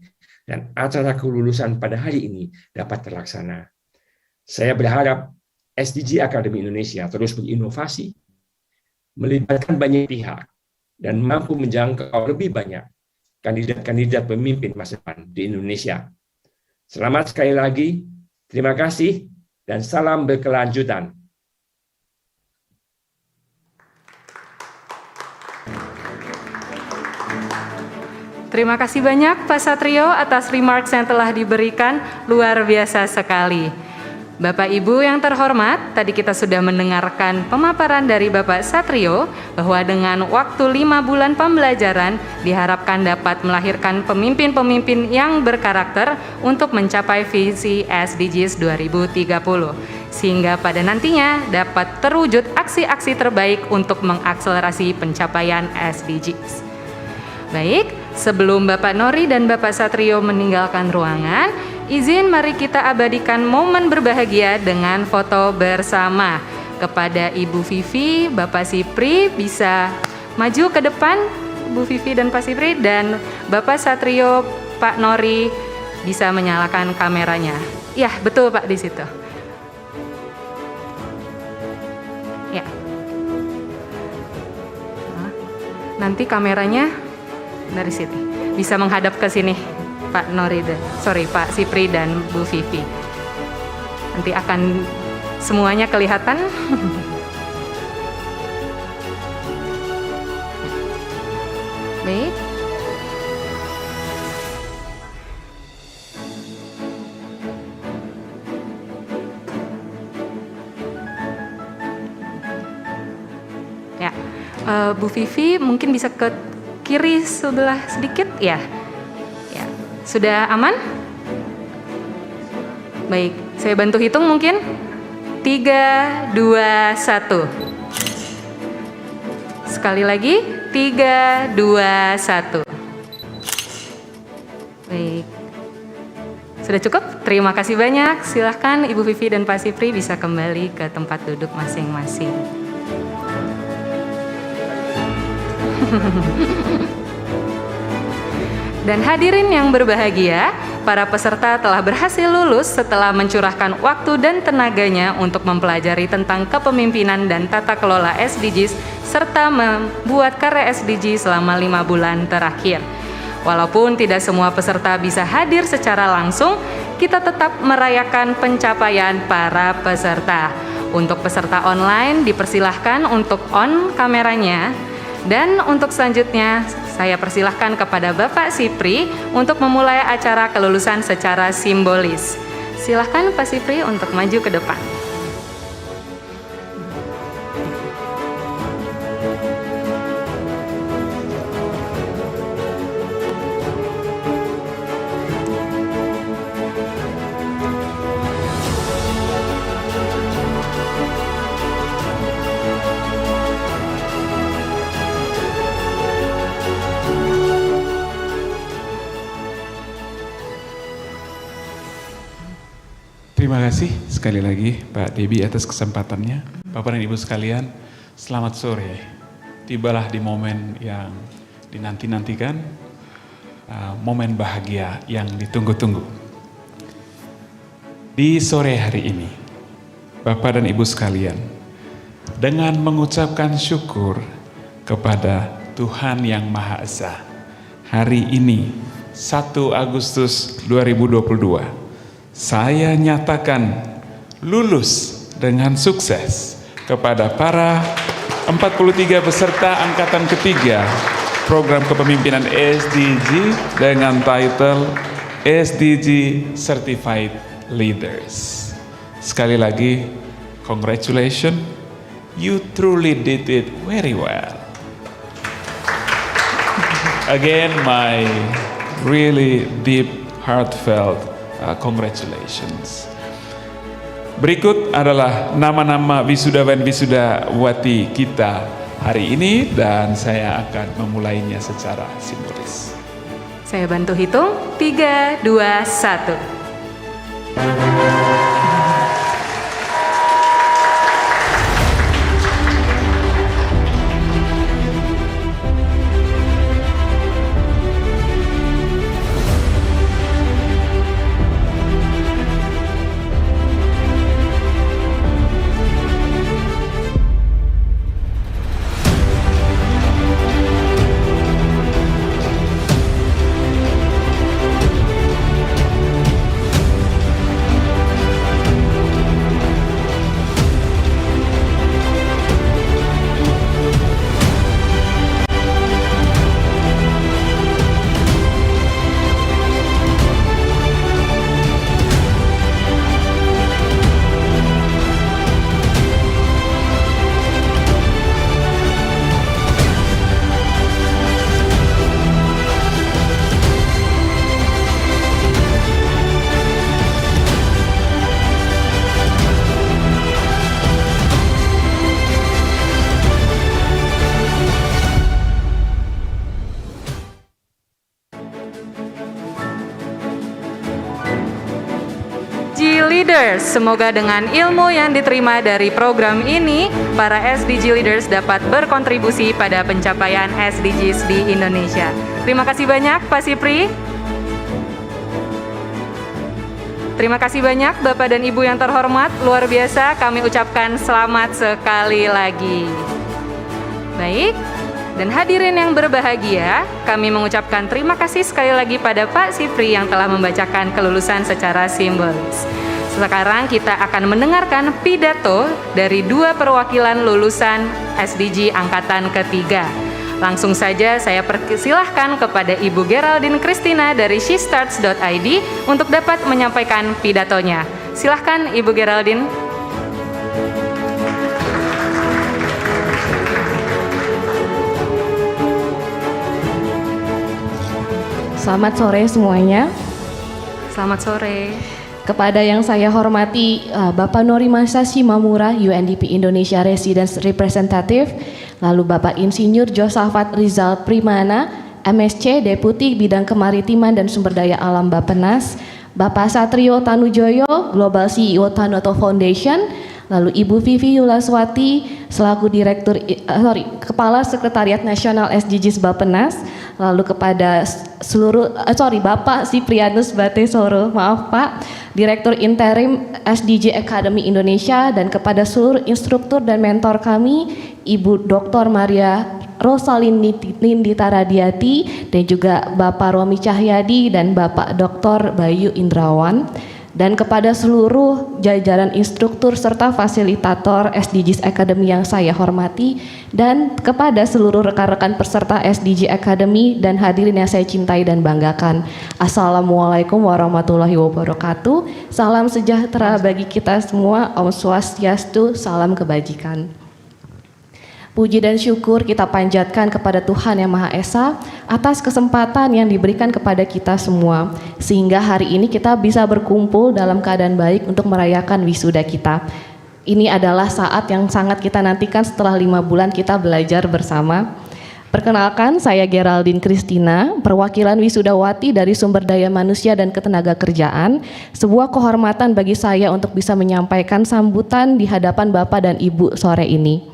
dan acara kelulusan pada hari ini dapat terlaksana. Saya berharap SDG Academy Indonesia terus berinovasi, melibatkan banyak pihak, dan mampu menjangkau lebih banyak kandidat-kandidat pemimpin masa depan di Indonesia. Selamat sekali lagi, terima kasih, dan salam berkelanjutan. Terima kasih banyak Pak Satrio atas remarks yang telah diberikan, luar biasa sekali. Bapak Ibu yang terhormat, tadi kita sudah mendengarkan pemaparan dari Bapak Satrio bahwa dengan waktu 5 bulan pembelajaran diharapkan dapat melahirkan pemimpin-pemimpin yang berkarakter untuk mencapai visi SDGs 2030. Sehingga pada nantinya dapat terwujud aksi-aksi terbaik untuk mengakselerasi pencapaian SDGs. Baik, sebelum Bapak Nori dan Bapak Satrio meninggalkan ruangan, izin mari kita abadikan momen berbahagia dengan foto bersama. Kepada Ibu Vivi, Bapak Sipri bisa maju ke depan, Bu Vivi dan Pak Sipri, dan Bapak Satrio, Pak Nori bisa menyalakan kameranya. Ya, betul Pak di situ. Ya. Nanti kameranya dari sini bisa menghadap ke sini Pak Nori, Pak Sipri dan Bu Vivi. Nanti akan semuanya kelihatan. Baik. Bu Vivi mungkin bisa ke kiri sebelah sedikit ya. Ya, sudah aman? Baik, saya bantu hitung mungkin. 3, 2, 1. Sekali lagi, 3, 2, 1. Baik. Sudah cukup? Terima kasih banyak. Silahkan Ibu Vivi dan Pak Sipri bisa kembali ke tempat duduk masing-masing. Dan hadirin yang berbahagia, para peserta telah berhasil lulus setelah mencurahkan waktu dan tenaganya untuk mempelajari tentang kepemimpinan dan tata kelola SDGs serta membuat karya SDG selama 5 bulan terakhir. Walaupun tidak semua peserta bisa hadir secara langsung, kita tetap merayakan pencapaian para peserta. Untuk peserta online dipersilahkan untuk on kameranya. Dan untuk selanjutnya, saya persilahkan kepada Bapak Sipri untuk memulai acara kelulusan secara simbolis. Silahkan Pak Sipri untuk maju ke depan. Terima kasih sekali lagi Pak Debi atas kesempatannya. Bapak dan Ibu sekalian, selamat sore. Tibalah di momen yang dinanti-nantikan, momen bahagia yang ditunggu-tunggu. Di sore hari ini, Bapak dan Ibu sekalian, dengan mengucapkan syukur kepada Tuhan Yang Maha Esa, hari ini 1 Agustus 2022, saya nyatakan lulus dengan sukses kepada para 43 peserta angkatan ketiga program kepemimpinan SDG dengan title SDG Certified Leaders. Sekali lagi, congratulations, you truly did it very well. Again, my really deep, heartfelt congratulations. Berikut adalah nama-nama wisudawan wisudawati kita hari ini dan saya akan memulainya secara simbolis. Saya bantu hitung, 3, 2, 1. Leaders, semoga dengan ilmu yang diterima dari program ini, para SDG Leaders dapat berkontribusi pada pencapaian SDGs di Indonesia. Terima kasih banyak Pak Sipri. Terima kasih banyak Bapak dan Ibu yang terhormat, luar biasa kami ucapkan selamat sekali lagi. Baik, dan hadirin yang berbahagia, kami mengucapkan terima kasih sekali lagi pada Pak Sipri yang telah membacakan kelulusan secara simbolis. Sekarang kita akan mendengarkan pidato dari 2 perwakilan lulusan SDG Angkatan Ketiga. Langsung saja saya persilahkan kepada Ibu Geraldine Christina dari shestarts.id untuk dapat menyampaikan pidatonya. Silahkan Ibu Geraldine. Selamat sore semuanya. Selamat sore. Kepada yang saya hormati Bapak Norimasa Shimamura, UNDP Indonesia Residence Representative, lalu Bapak Insinyur Josafat Rizal Primana, MSc, Deputi Bidang Kemaritiman dan Sumber Daya Alam Bappenas, Bapak Satrio Tanujoyo, Global CEO Tanoto Foundation, lalu Ibu Vivi Yulaswati selaku Kepala Sekretariat Nasional SDGs Bappenas, lalu kepada Bapak Siprianus Batesoro, maaf Pak, Direktur Interim SDG Academy Indonesia, dan kepada seluruh instruktur dan mentor kami, Ibu Dr. Maria Rosalin Nindita Radiati, dan juga Bapak Romi Cahyadi dan Bapak Dr. Bayu Indrawan, dan kepada seluruh jajaran instruktur serta fasilitator SDGs Academy yang saya hormati, dan kepada seluruh rekan-rekan peserta SDG Academy dan hadirin yang saya cintai dan banggakan. Assalamualaikum warahmatullahi wabarakatuh. Salam sejahtera bagi kita semua. Om Swastiastu, salam kebajikan. Puji dan syukur kita panjatkan kepada Tuhan Yang Maha Esa atas kesempatan yang diberikan kepada kita semua, sehingga hari ini kita bisa berkumpul dalam keadaan baik untuk merayakan wisuda kita. Ini adalah saat yang sangat kita nantikan setelah 5 bulan kita belajar bersama. Perkenalkan, saya Geraldine Christina, perwakilan wisudawati dari Sumber Daya Manusia dan Ketenagakerjaan. Sebuah kehormatan bagi saya untuk bisa menyampaikan sambutan di hadapan Bapak dan Ibu sore ini.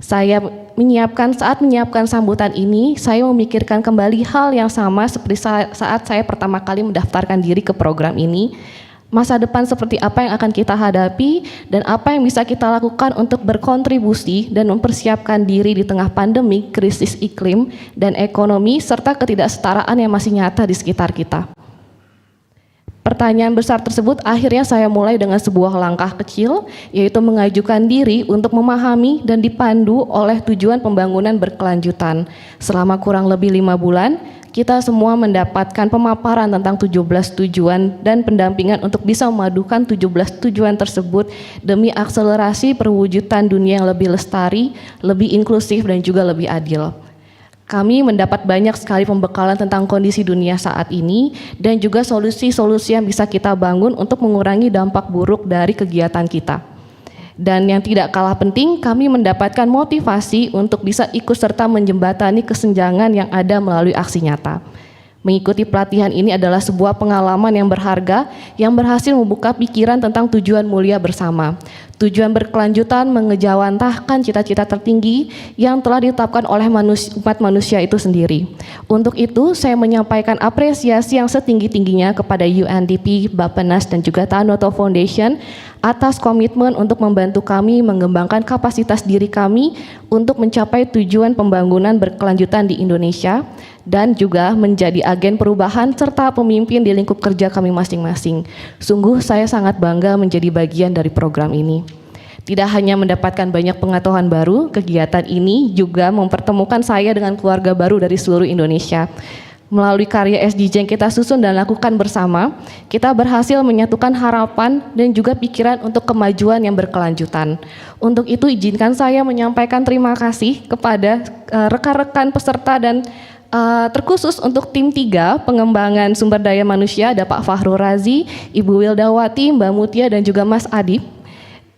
Saat menyiapkan sambutan ini, saya memikirkan kembali hal yang sama seperti saat saya pertama kali mendaftarkan diri ke program ini. Masa depan seperti apa yang akan kita hadapi dan apa yang bisa kita lakukan untuk berkontribusi dan mempersiapkan diri di tengah pandemi, krisis iklim dan ekonomi, serta ketidaksetaraan yang masih nyata di sekitar kita. Pertanyaan besar tersebut akhirnya saya mulai dengan sebuah langkah kecil, yaitu mengajukan diri untuk memahami dan dipandu oleh tujuan pembangunan berkelanjutan. Selama kurang lebih 5 bulan, kita semua mendapatkan pemaparan tentang 17 tujuan dan pendampingan untuk bisa memadukan 17 tujuan tersebut demi akselerasi perwujudan dunia yang lebih lestari, lebih inklusif dan juga lebih adil. Kami mendapat banyak sekali pembekalan tentang kondisi dunia saat ini dan juga solusi-solusi yang bisa kita bangun untuk mengurangi dampak buruk dari kegiatan kita. Dan yang tidak kalah penting, kami mendapatkan motivasi untuk bisa ikut serta menjembatani kesenjangan yang ada melalui aksi nyata. Mengikuti pelatihan ini adalah sebuah pengalaman yang berharga yang berhasil membuka pikiran tentang tujuan mulia bersama. Tujuan berkelanjutan mengejawantahkan cita-cita tertinggi yang telah ditetapkan oleh umat manusia itu sendiri. Untuk itu, saya menyampaikan apresiasi yang setinggi-tingginya kepada UNDP, Bappenas, dan juga Tanoto Foundation atas komitmen untuk membantu kami mengembangkan kapasitas diri kami untuk mencapai tujuan pembangunan berkelanjutan di Indonesia dan juga menjadi agen perubahan serta pemimpin di lingkup kerja kami masing-masing. Sungguh saya sangat bangga menjadi bagian dari program ini. Tidak hanya mendapatkan banyak pengetahuan baru, kegiatan ini juga mempertemukan saya dengan keluarga baru dari seluruh Indonesia. Melalui karya SDG yang kita susun dan lakukan bersama, kita berhasil menyatukan harapan dan juga pikiran untuk kemajuan yang berkelanjutan. Untuk itu izinkan saya menyampaikan terima kasih kepada rekan-rekan peserta dan terkhusus untuk tim 3 pengembangan sumber daya manusia, ada Pak Fahrul Razi, Ibu Wildawati, Mbak Mutia dan juga Mas Adib,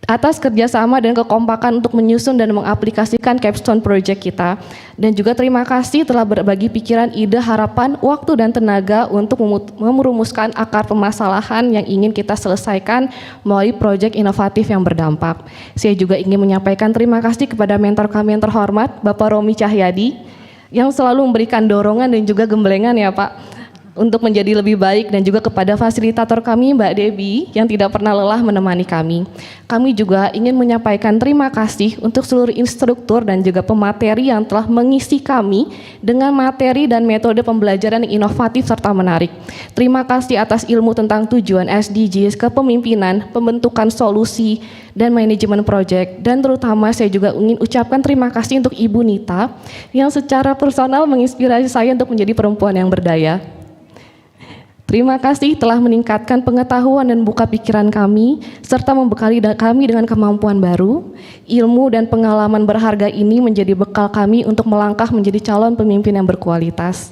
atas kerjasama dan kekompakan untuk menyusun dan mengaplikasikan capstone project kita. Dan juga terima kasih telah berbagi pikiran, ide, harapan, waktu dan tenaga untuk merumuskan akar permasalahan yang ingin kita selesaikan melalui proyek inovatif yang berdampak. Saya juga ingin menyampaikan terima kasih kepada mentor kami yang terhormat, Bapak Romi Cahyadi, yang selalu memberikan dorongan dan juga gemblengan ya Pak, untuk menjadi lebih baik, dan juga kepada fasilitator kami Mbak Debbie yang tidak pernah lelah menemani kami. Kami juga ingin menyampaikan terima kasih untuk seluruh instruktur dan juga pemateri yang telah mengisi kami dengan materi dan metode pembelajaran yang inovatif serta menarik. Terima kasih atas ilmu tentang tujuan SDGs, kepemimpinan, pembentukan solusi, dan manajemen proyek. Dan terutama saya juga ingin ucapkan terima kasih untuk Ibu Nita yang secara personal menginspirasi saya untuk menjadi perempuan yang berdaya. Terima kasih telah meningkatkan pengetahuan dan buka pikiran kami, serta membekali kami dengan kemampuan baru. Ilmu dan pengalaman berharga ini menjadi bekal kami untuk melangkah menjadi calon pemimpin yang berkualitas.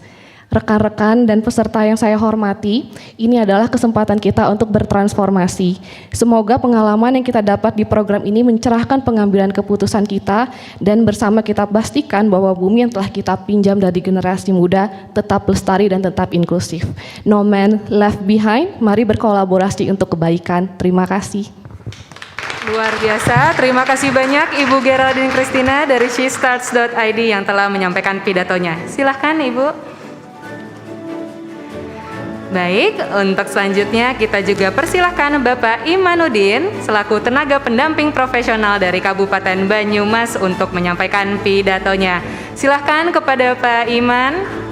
rekan-rekan dan peserta yang saya hormati, ini adalah kesempatan kita untuk bertransformasi. Semoga pengalaman yang kita dapat di program ini mencerahkan pengambilan keputusan kita dan bersama kita pastikan bahwa bumi yang telah kita pinjam dari generasi muda tetap lestari dan tetap inklusif. No man left behind, mari berkolaborasi untuk kebaikan. Terima kasih. Luar biasa, terima kasih banyak Ibu Geraldine Christina dari shestarts.id yang telah menyampaikan pidatonya. Silahkan Ibu. Baik, untuk selanjutnya kita juga persilahkan Bapak Imanuddin selaku tenaga pendamping profesional dari Kabupaten Banyumas untuk menyampaikan pidatonya. Silahkan kepada Pak Iman.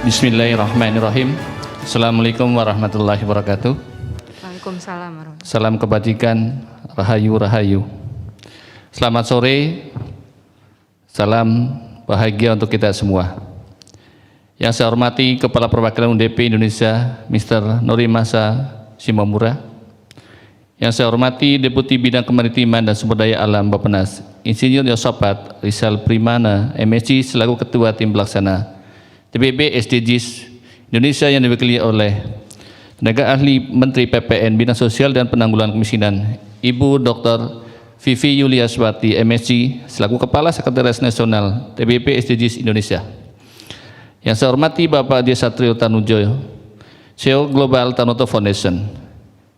Bismillahirrahmanirrahim. Assalamualaikum warahmatullahi wabarakatuh. Waalaikumsalam warahmatullahi wabarakatuh. Salam kebajikan, rahayu. Selamat sore, salam bahagia untuk kita semua. Yang saya hormati Kepala Perwakilan UNDP Indonesia, Mr. Norimasa Shimomura. Yang saya hormati Deputi Bidang Kemaritiman dan Sumber Daya Alam Bappenas, Insinyur Josafat Rizal Primana, MSc selaku Ketua Tim Pelaksana TPB SDGs Indonesia yang diwakili oleh tenaga ahli Menteri PPN Bidang Sosial dan Penanggulangan Kemiskinan, Ibu Dr. Vivi Yuliaswati MSc selaku Kepala Sekretaris Nasional TPB SDGs Indonesia. Yang saya hormati Bapak Adi Satrio Tanujoyo, CEO Global Tanoto Foundation.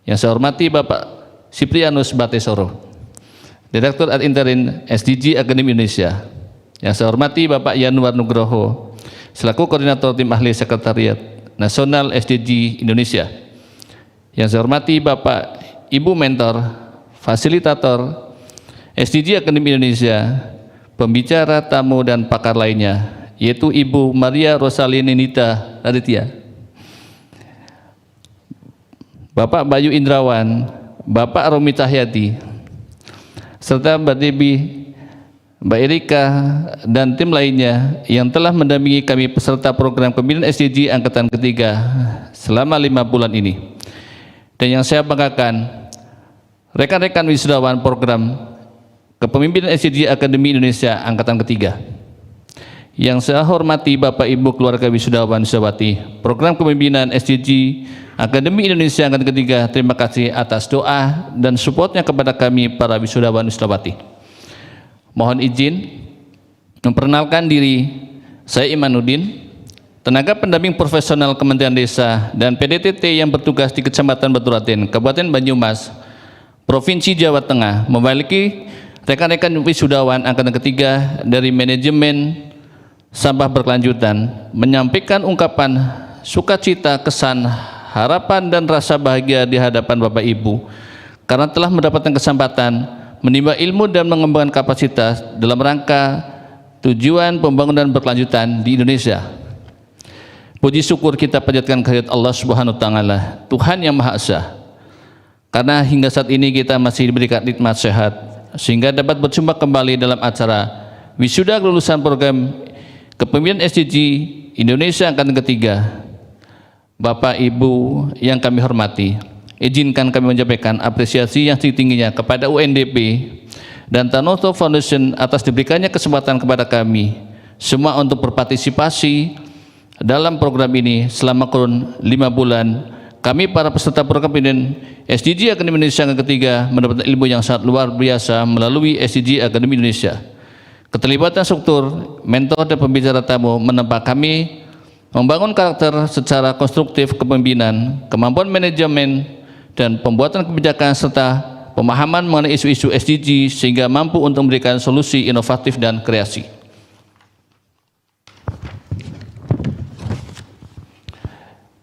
Yang saya hormati Bapak Siprianus Batesoro, Direktur ad interim SDG Akademi Indonesia. Yang saya hormati Bapak Yanuar Nugroho selaku Koordinator Tim Ahli Sekretariat Nasional SDG Indonesia. Yang saya hormati Bapak Ibu Mentor, Fasilitator SDG Akademi Indonesia, pembicara, tamu, dan pakar lainnya, yaitu Ibu Maria Rosalini Nita Aditya, Bapak Bayu Indrawan, Bapak Romi Cahyadi, serta Mbak Debbie, Mbak Erika, dan tim lainnya yang telah mendampingi kami peserta program pembinaan SDG Angkatan Ketiga selama 5 bulan ini. Dan yang saya banggakan, rekan-rekan wisudawan program Kepemimpinan SDG Akademi Indonesia Angkatan Ketiga. Yang saya hormati Bapak Ibu keluarga wisudawan wisudawati program Kepemimpinan SDG Akademi Indonesia Angkatan Ketiga, terima kasih atas doa dan supportnya kepada kami para wisudawan wisudawati. Mohon izin memperkenalkan diri, saya Imanuddin, tenaga pendamping profesional Kementerian Desa dan PDTT yang bertugas di Kecamatan Baturaden, Kabupaten Banyumas, Provinsi Jawa Tengah, memiliki rekan-rekan wisudawan Angkatan Ketiga dari manajemen sampah berkelanjutan, menyampaikan ungkapan sukacita, kesan, harapan, dan rasa bahagia di hadapan Bapak Ibu karena telah mendapatkan kesempatan menimba ilmu dan mengembangkan kapasitas dalam rangka tujuan pembangunan berkelanjutan di Indonesia. Puji syukur kita panjatkan kehadirat Allah Subhanahu wa Ta'ala, Tuhan yang Maha Esa, karena hingga saat ini kita masih diberikan nikmat sehat sehingga dapat berjumpa kembali dalam acara wisuda kelulusan program Kepemimpinan SDG Indonesia Angkatan Ketiga. Bapak Ibu yang kami hormati, izinkan kami menyampaikan apresiasi yang setingginya kepada UNDP dan Tanoto Foundation atas diberikannya kesempatan kepada kami semua untuk berpartisipasi dalam program ini selama kurun 5 bulan. Kami para peserta program pembinaan SDG Akademi Indonesia yang ketiga mendapatkan ilmu yang sangat luar biasa melalui SDG Akademi Indonesia. Keterlibatan struktur, mentor, dan pembicara tamu menempa kami membangun karakter secara konstruktif kepemimpinan, kemampuan manajemen, dan pembuatan kebijakan serta pemahaman mengenai isu-isu SDG sehingga mampu untuk memberikan solusi inovatif dan kreasi.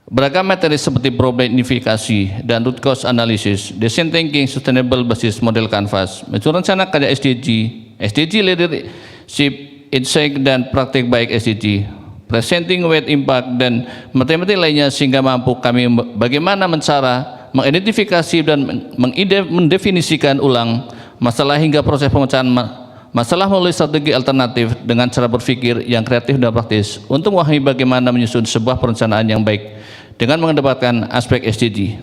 Beragam materi seperti problem identifikasi dan root cause analysis, design thinking, sustainable basis model canvas, mencurahkan rencana karya SDG leadership, insight, dan praktik baik SDG, presenting with impact, dan materi-materi lainnya sehingga mampu kami bagaimana mengidentifikasi dan mendefinisikan ulang masalah hingga proses pemecahan masalah melalui strategi alternatif dengan cara berpikir yang kreatif dan praktis untuk memahami bagaimana menyusun sebuah perencanaan yang baik dengan mengedepankan aspek SDG.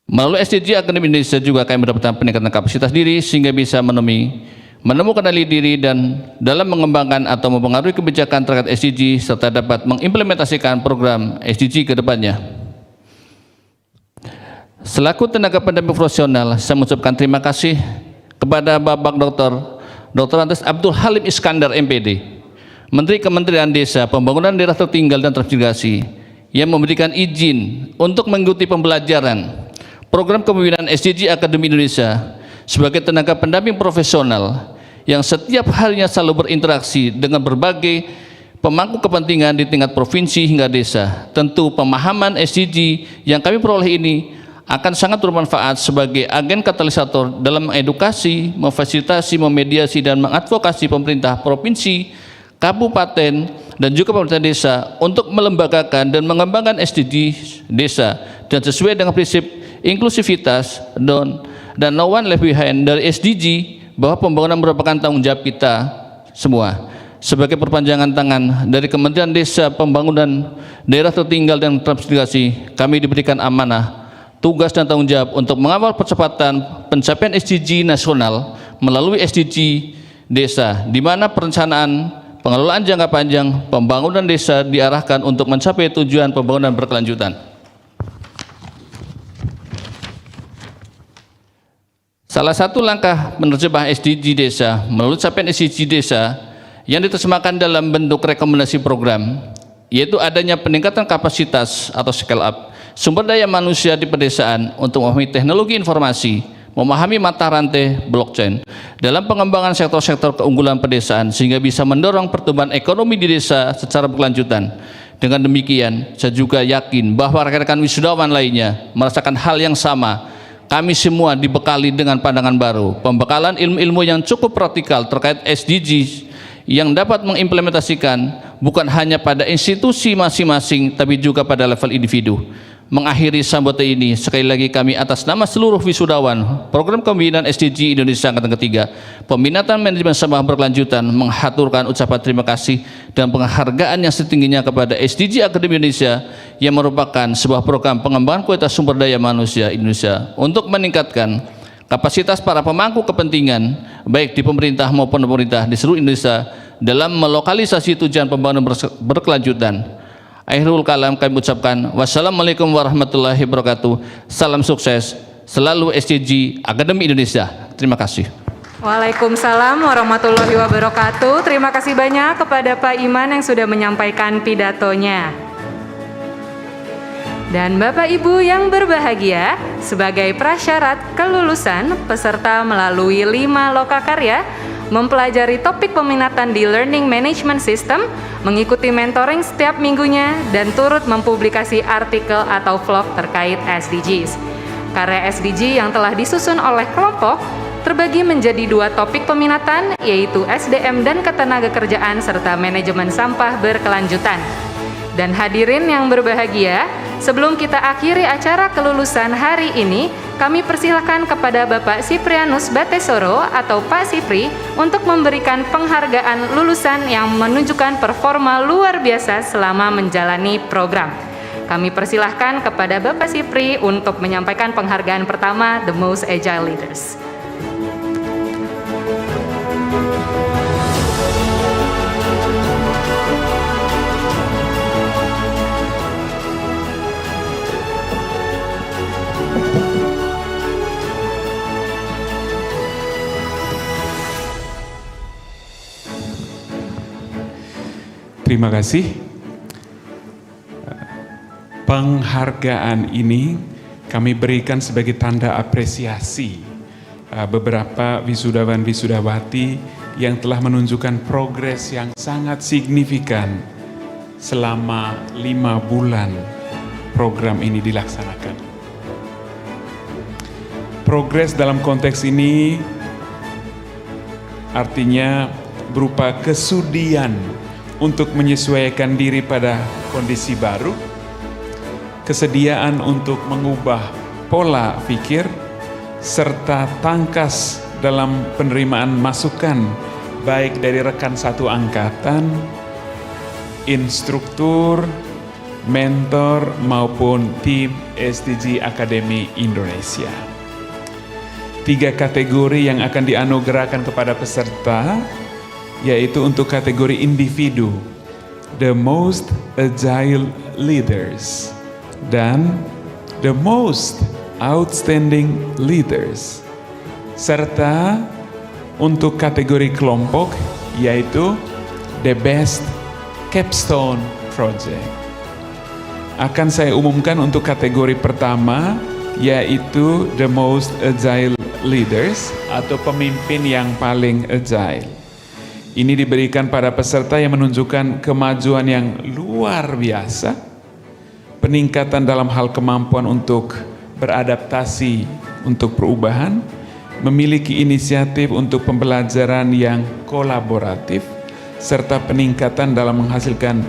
Melalui SDG, Akademi Indonesia juga akan mendapatkan peningkatan kapasitas diri sehingga bisa menemukan kendali diri dan dalam mengembangkan atau mempengaruhi kebijakan terkait SDG serta dapat mengimplementasikan program SDG ke depannya. Selaku tenaga pendamping profesional, saya mengucapkan terima kasih kepada Bapak Dr. Andes Abdul Halim Iskandar MPD, Menteri Kementerian Desa, Pembangunan Daerah Tertinggal dan Transmigrasi, yang memberikan izin untuk mengikuti pembelajaran program kepemimpinan SDG Akademi Indonesia sebagai tenaga pendamping profesional yang setiap harinya selalu berinteraksi dengan berbagai pemangku kepentingan di tingkat provinsi hingga desa. Tentu pemahaman SDG yang kami peroleh ini akan sangat bermanfaat sebagai agen katalisator dalam mengedukasi, memfasilitasi, memediasi, dan mengadvokasi pemerintah provinsi, kabupaten, dan juga pemerintah desa untuk melembagakan dan mengembangkan SDG desa dan sesuai dengan prinsip inklusivitas dan no one left behind dari SDG, bahwa pembangunan merupakan tanggung jawab kita semua. Sebagai perpanjangan tangan dari Kementerian Desa, Pembangunan Daerah Tertinggal dan Transmigrasi, kami diberikan amanah, tugas dan tanggung jawab untuk mengawal percepatan pencapaian SDG nasional melalui SDG desa, di mana perencanaan pengelolaan jangka panjang pembangunan desa diarahkan untuk mencapai tujuan pembangunan berkelanjutan. Salah satu langkah menerjemah SDG desa melalui capaian SDG desa yang diterjemahkan dalam bentuk rekomendasi program, yaitu adanya peningkatan kapasitas atau scale up sumber daya manusia di pedesaan untuk memahami teknologi informasi, memahami mata rantai blockchain dalam pengembangan sektor-sektor keunggulan pedesaan sehingga bisa mendorong pertumbuhan ekonomi di desa secara berkelanjutan. Dengan demikian, saya juga yakin bahwa rekan-rekan wisudawan lainnya merasakan hal yang sama. Kami semua dibekali dengan pandangan baru, pembekalan ilmu-ilmu yang cukup praktikal terkait SDGs yang dapat mengimplementasikan bukan hanya pada institusi masing-masing tapi juga pada level individu. Mengakhiri sambutan ini, sekali lagi kami atas nama seluruh wisudawan Program Kepemimpinan SDG Indonesia Angkatan Ketiga, Peminatan Manajemen Sampah Berkelanjutan, menghaturkan ucapan terima kasih dan penghargaan yang setingginya kepada SDG Akademi Indonesia yang merupakan sebuah program pengembangan kualitas sumber daya manusia Indonesia untuk meningkatkan kapasitas para pemangku kepentingan baik di pemerintah maupun pemerintah di seluruh Indonesia dalam melokalisasi tujuan pembangunan berkelanjutan. Akhirul kalam, kami ucapkan wassalamualaikum warahmatullahi wabarakatuh. Salam sukses selalu SDG Akademi Indonesia. Terima kasih. Waalaikumsalam warahmatullahi wabarakatuh. Terima kasih banyak kepada Pak Iman yang sudah menyampaikan pidatonya. Dan Bapak Ibu yang berbahagia, sebagai prasyarat kelulusan, peserta melalui 5 lokakarya mempelajari topik peminatan di Learning Management System, mengikuti mentoring setiap minggunya, dan turut mempublikasi artikel atau vlog terkait SDGs. Karya SDG yang telah disusun oleh kelompok terbagi menjadi 2 topik peminatan, yaitu SDM dan Ketenagakerjaan serta Manajemen Sampah Berkelanjutan. Dan hadirin yang berbahagia, sebelum kita akhiri acara kelulusan hari ini, kami persilahkan kepada Bapak Siprianus Batesoro atau Pak Sipri untuk memberikan penghargaan lulusan yang menunjukkan performa luar biasa selama menjalani program. Kami persilahkan kepada Bapak Sipri untuk menyampaikan penghargaan pertama, The Most Agile Leaders. Terima kasih. Penghargaan ini kami berikan sebagai tanda apresiasi beberapa wisudawan-wisudawati yang telah menunjukkan progres yang sangat signifikan selama 5 bulan program ini dilaksanakan. Progres dalam konteks ini artinya berupa kesudian untuk menyesuaikan diri pada kondisi baru, kesediaan untuk mengubah pola pikir, serta tangkas dalam penerimaan masukan baik dari rekan satu angkatan, instruktur, mentor maupun tim SDG Akademi Indonesia. 3 kategori yang akan dianugerahkan kepada peserta yaitu untuk kategori individu, the most agile leaders, dan the most outstanding leaders, serta untuk kategori kelompok yaitu the best capstone project. Akan saya umumkan untuk kategori pertama yaitu the most agile leaders atau pemimpin yang paling agile. Ini diberikan pada peserta yang menunjukkan kemajuan yang luar biasa, peningkatan dalam hal kemampuan untuk beradaptasi untuk perubahan, memiliki inisiatif untuk pembelajaran yang kolaboratif, serta peningkatan dalam menghasilkan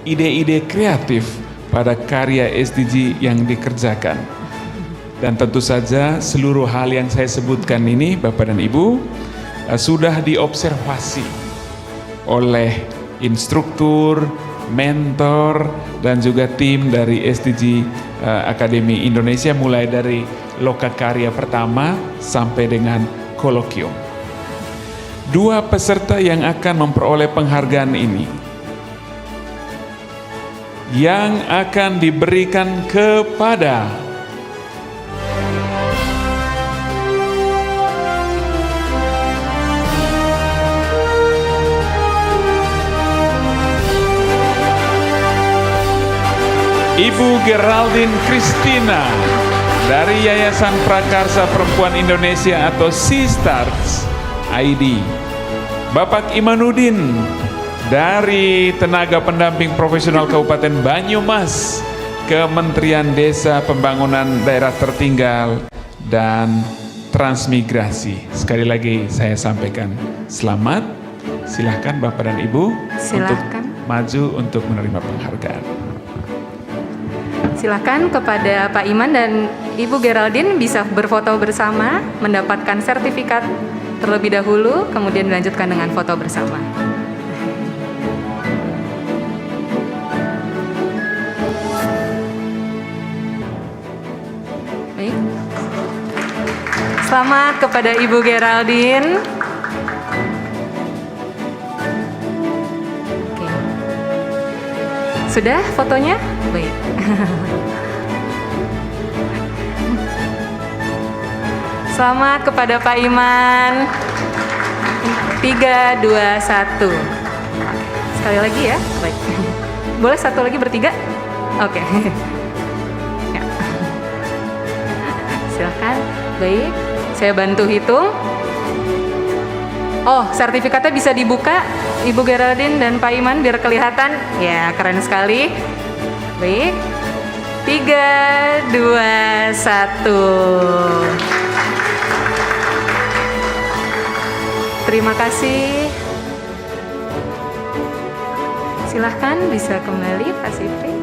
ide-ide kreatif pada karya SDG yang dikerjakan. Dan tentu saja seluruh hal yang saya sebutkan ini Bapak dan Ibu sudah diobservasi oleh instruktur, mentor, dan juga tim dari SDG Akademi Indonesia mulai dari lokakarya pertama sampai dengan kolokium. 2 peserta yang akan memperoleh penghargaan ini yang akan diberikan kepada Ibu Geraldine Christina dari Yayasan Prakarsa Perempuan Indonesia atau Sistars ID, Bapak Imanuddin dari Tenaga Pendamping Profesional Kabupaten Banyumas, Kementerian Desa Pembangunan Daerah Tertinggal dan Transmigrasi. Sekali lagi saya sampaikan selamat. Silahkan Bapak dan Ibu untuk maju untuk menerima penghargaan. Silakan kepada Pak Iman dan Ibu Geraldine bisa berfoto bersama, mendapatkan sertifikat terlebih dahulu, kemudian dilanjutkan dengan foto bersama. Baik. Selamat kepada Ibu Geraldine. Oke. Sudah fotonya? Baik. Selamat kepada Pak Iman. 3, 2, 1. Sekali lagi ya. Baik. Boleh satu lagi bertiga? Oke. Ya. Silakan. Baik. Saya bantu hitung. Oh, sertifikatnya bisa dibuka, Ibu Geraldine dan Pak Iman biar kelihatan. Ya, keren sekali. Baik. 3, 2, 1. Terima kasih. Silahkan bisa kembali Pak Sipri.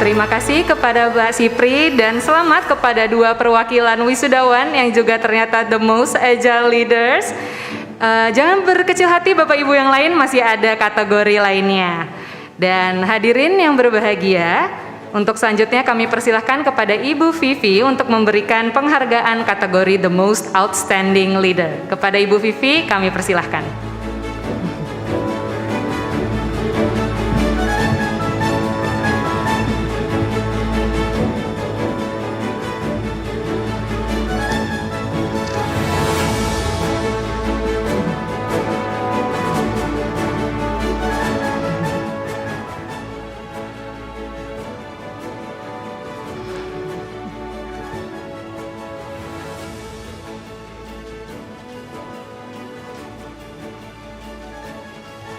Terima kasih kepada Mbak Sipri dan selamat kepada 2 perwakilan wisudawan yang juga ternyata the most agile leaders. Jangan berkecil hati Bapak Ibu yang lain, masih ada kategori lainnya. Dan hadirin yang berbahagia, untuk selanjutnya kami persilahkan kepada Ibu Vivi untuk memberikan penghargaan kategori the most outstanding leader. Kepada Ibu Vivi kami persilahkan.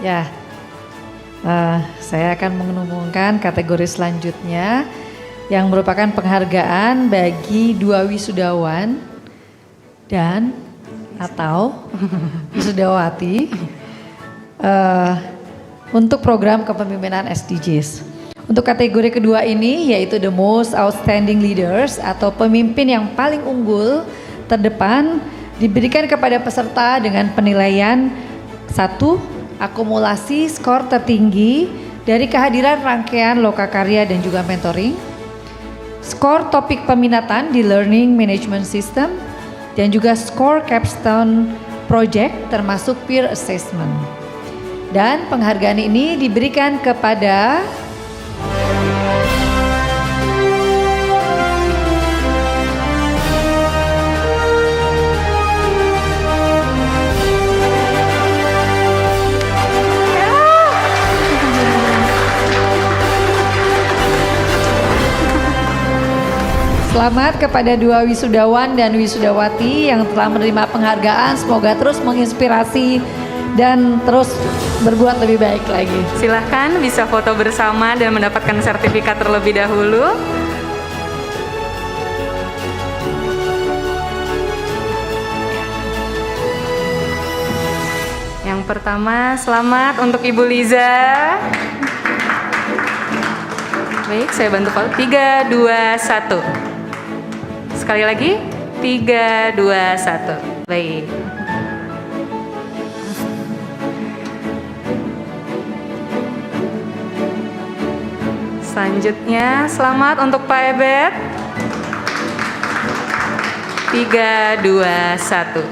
Ya, saya akan mengumumkan kategori selanjutnya, yang merupakan penghargaan bagi 2 wisudawan dan atau wisudawati untuk program kepemimpinan SDGs. Untuk kategori kedua ini yaitu the most outstanding leaders atau pemimpin yang paling unggul terdepan diberikan kepada peserta dengan penilaian 1. Akumulasi skor tertinggi dari kehadiran rangkaian lokakarya dan juga mentoring, skor topik peminatan di Learning Management System, dan juga skor capstone project termasuk peer assessment. Dan penghargaan ini diberikan kepada selamat kepada 2 wisudawan dan wisudawati yang telah menerima penghargaan. Semoga terus menginspirasi dan terus berbuat lebih baik lagi. Silahkan bisa foto bersama dan mendapatkan sertifikat terlebih dahulu. Yang pertama, selamat untuk Ibu Liza. Baik, saya bantu Pak. 3, 2, 1. Sekali lagi, 3, 2, 1. Baik. Selanjutnya, selamat untuk Pak Ebet. 3, 2, 1.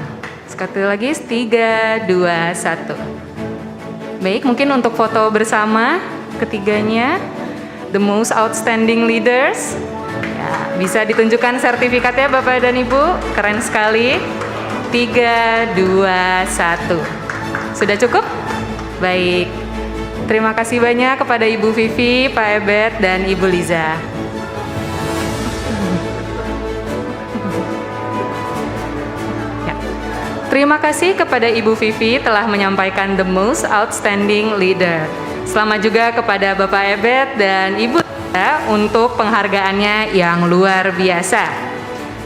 Sekali lagi, 3, 2, 1. Baik, mungkin untuk foto bersama ketiganya, the most outstanding leaders. Ya, bisa ditunjukkan sertifikatnya Bapak dan Ibu, keren sekali. 3, 2, 1. Sudah cukup? Baik. Terima kasih banyak kepada Ibu Vivi, Pak Ebet, dan Ibu Liza. Ya. Terima kasih kepada Ibu Vivi telah menyampaikan the most outstanding leader. Selamat juga kepada Bapak Ebet dan Ibu untuk penghargaannya yang luar biasa.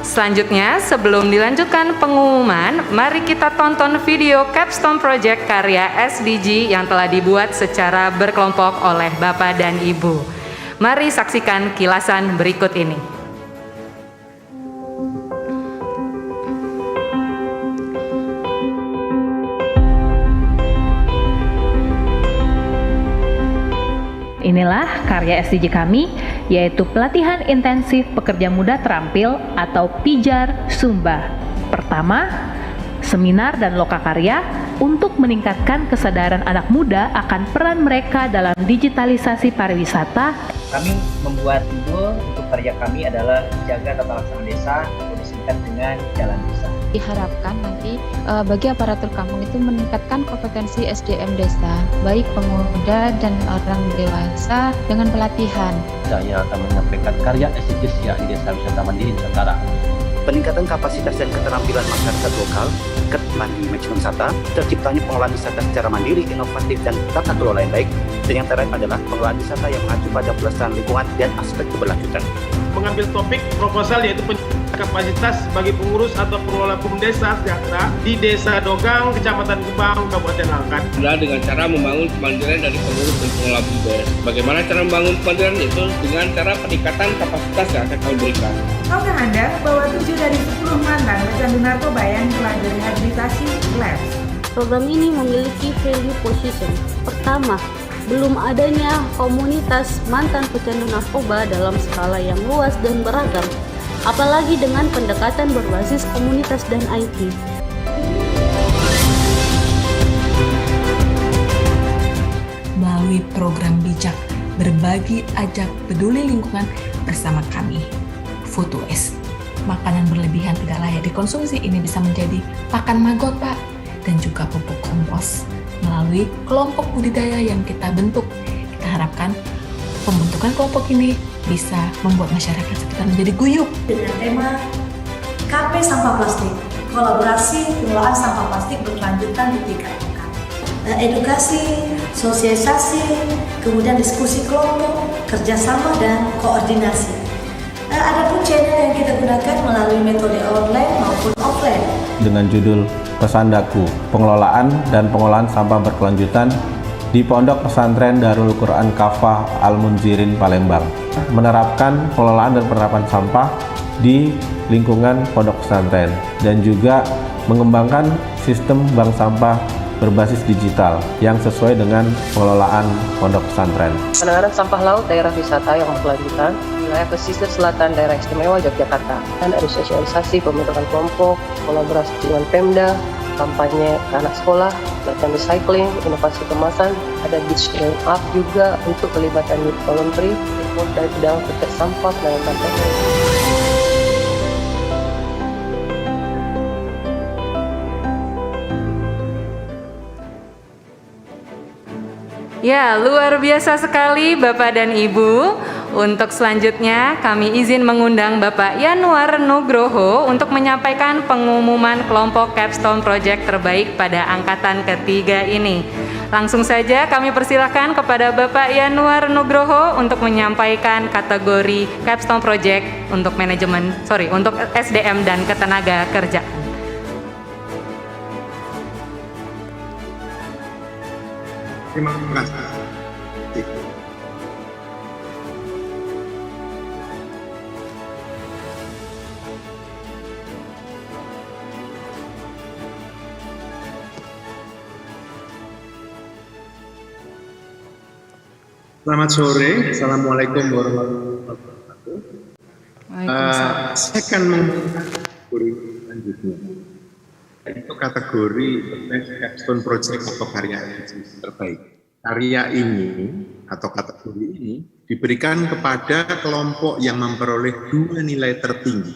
Selanjutnya, sebelum dilanjutkan pengumuman, mari kita tonton video capstone project karya SDG yang telah dibuat secara berkelompok oleh Bapak dan Ibu. Mari saksikan kilasan berikut ini. Inilah karya SDG kami, yaitu Pelatihan Intensif Pekerja Muda Terampil atau PIJAR Sumba. Pertama, seminar dan lokakarya untuk meningkatkan kesadaran anak muda akan peran mereka dalam digitalisasi pariwisata. Kami membuat judul untuk karya kami adalah Jaga Tata Laksana Desa atau disingkat dengan Jalan Desa. Diharapkan nanti bagi aparatur kampung itu meningkatkan kompetensi SDM desa, baik pemuda dan orang dewasa dengan pelatihan. Saya akan menyampaikan karya SDGs ya di Desa Wisata Mandiri Nusantara. Peningkatan kapasitas dan keterampilan masyarakat lokal, mandi manajemen wisata, terciptanya pengelolaan wisata secara mandiri, inovatif, dan tata kelola yang baik. Dan yang terakhir adalah pengelolaan wisata yang mengacu pada pelestarian lingkungan dan aspek keberlanjutan. Mengambil topik proposal yaitu kapasitas bagi pengurus atau pengelola desa sejahtera di Desa Dogang, Kecamatan Gebang, Kabupaten Langkat. Adalah dengan cara membangun kemandirian dari pengurus dan pengelola BUMDes. Bagaimana cara membangun kemandirian itu dengan cara peningkatan kapasitas yang akan kami berikan. Tahukah Anda bahwa 7 dari 10 mantan pecandu narkoba yang telah direhabilitasi lapse? Program ini memiliki value position. Pertama, belum adanya komunitas mantan pecandu narkoba dalam skala yang luas dan beragam, apalagi dengan pendekatan berbasis komunitas dan IT. Melalui program bijak berbagi ajak peduli lingkungan bersama kami, Food2S. Makanan berlebihan tidak layak dikonsumsi ini bisa menjadi pakan maggot, Pak, dan juga pupuk kompos. Melalui kelompok budidaya yang kita bentuk, kita harapkan pembentukan kelompok ini bisa membuat masyarakat sekitar menjadi guyup. Dengan tema KP Sampah Plastik, kolaborasi pengelolaan sampah plastik berkelanjutan di tingkat lokal. Edukasi, sosialisasi, kemudian diskusi kelompok, kerjasama dan koordinasi. Adapun channel yang kita gunakan melalui metode online maupun offline. Dengan judul Pesan Daku, Pengelolaan dan Pengolahan Sampah Berkelanjutan di Pondok Pesantren Darul Quran Kafah Al-Munzirin Palembang, menerapkan pengelolaan dan penerapan sampah di lingkungan pondok pesantren dan juga mengembangkan sistem bank sampah berbasis digital yang sesuai dengan pengelolaan pondok pesantren. Penanganan sampah laut daerah wisata yang berkelanjutan wilayah pesisir selatan daerah istimewa Yogyakarta, dan ada sosialisasi pembentukan kelompok, kolaborasi dengan Pemda, kampanye ke anak sekolah, latihan recycling, inovasi kemasan, ada beach clean up juga untuk pelibatan youth voluntary, report dari bidang terkait sampah penanganan sampah. Ya, luar biasa sekali Bapak dan Ibu. Untuk selanjutnya kami izin mengundang Bapak Yanuar Nugroho untuk menyampaikan pengumuman kelompok Capstone Project terbaik pada angkatan ketiga ini. Langsung saja kami persilahkan kepada Bapak Yanuar Nugroho untuk menyampaikan kategori Capstone Project untuk untuk SDM dan ketenaga kerja. Terima kasih. Selamat sore, Assalamualaikum warahmatullahi wabarakatuh. Saya akan menggunakan kategori selanjutnya, yaitu kategori Best Capstone Project atau karya terbaik. Karya ini atau kategori ini diberikan kepada kelompok yang memperoleh 2 nilai tertinggi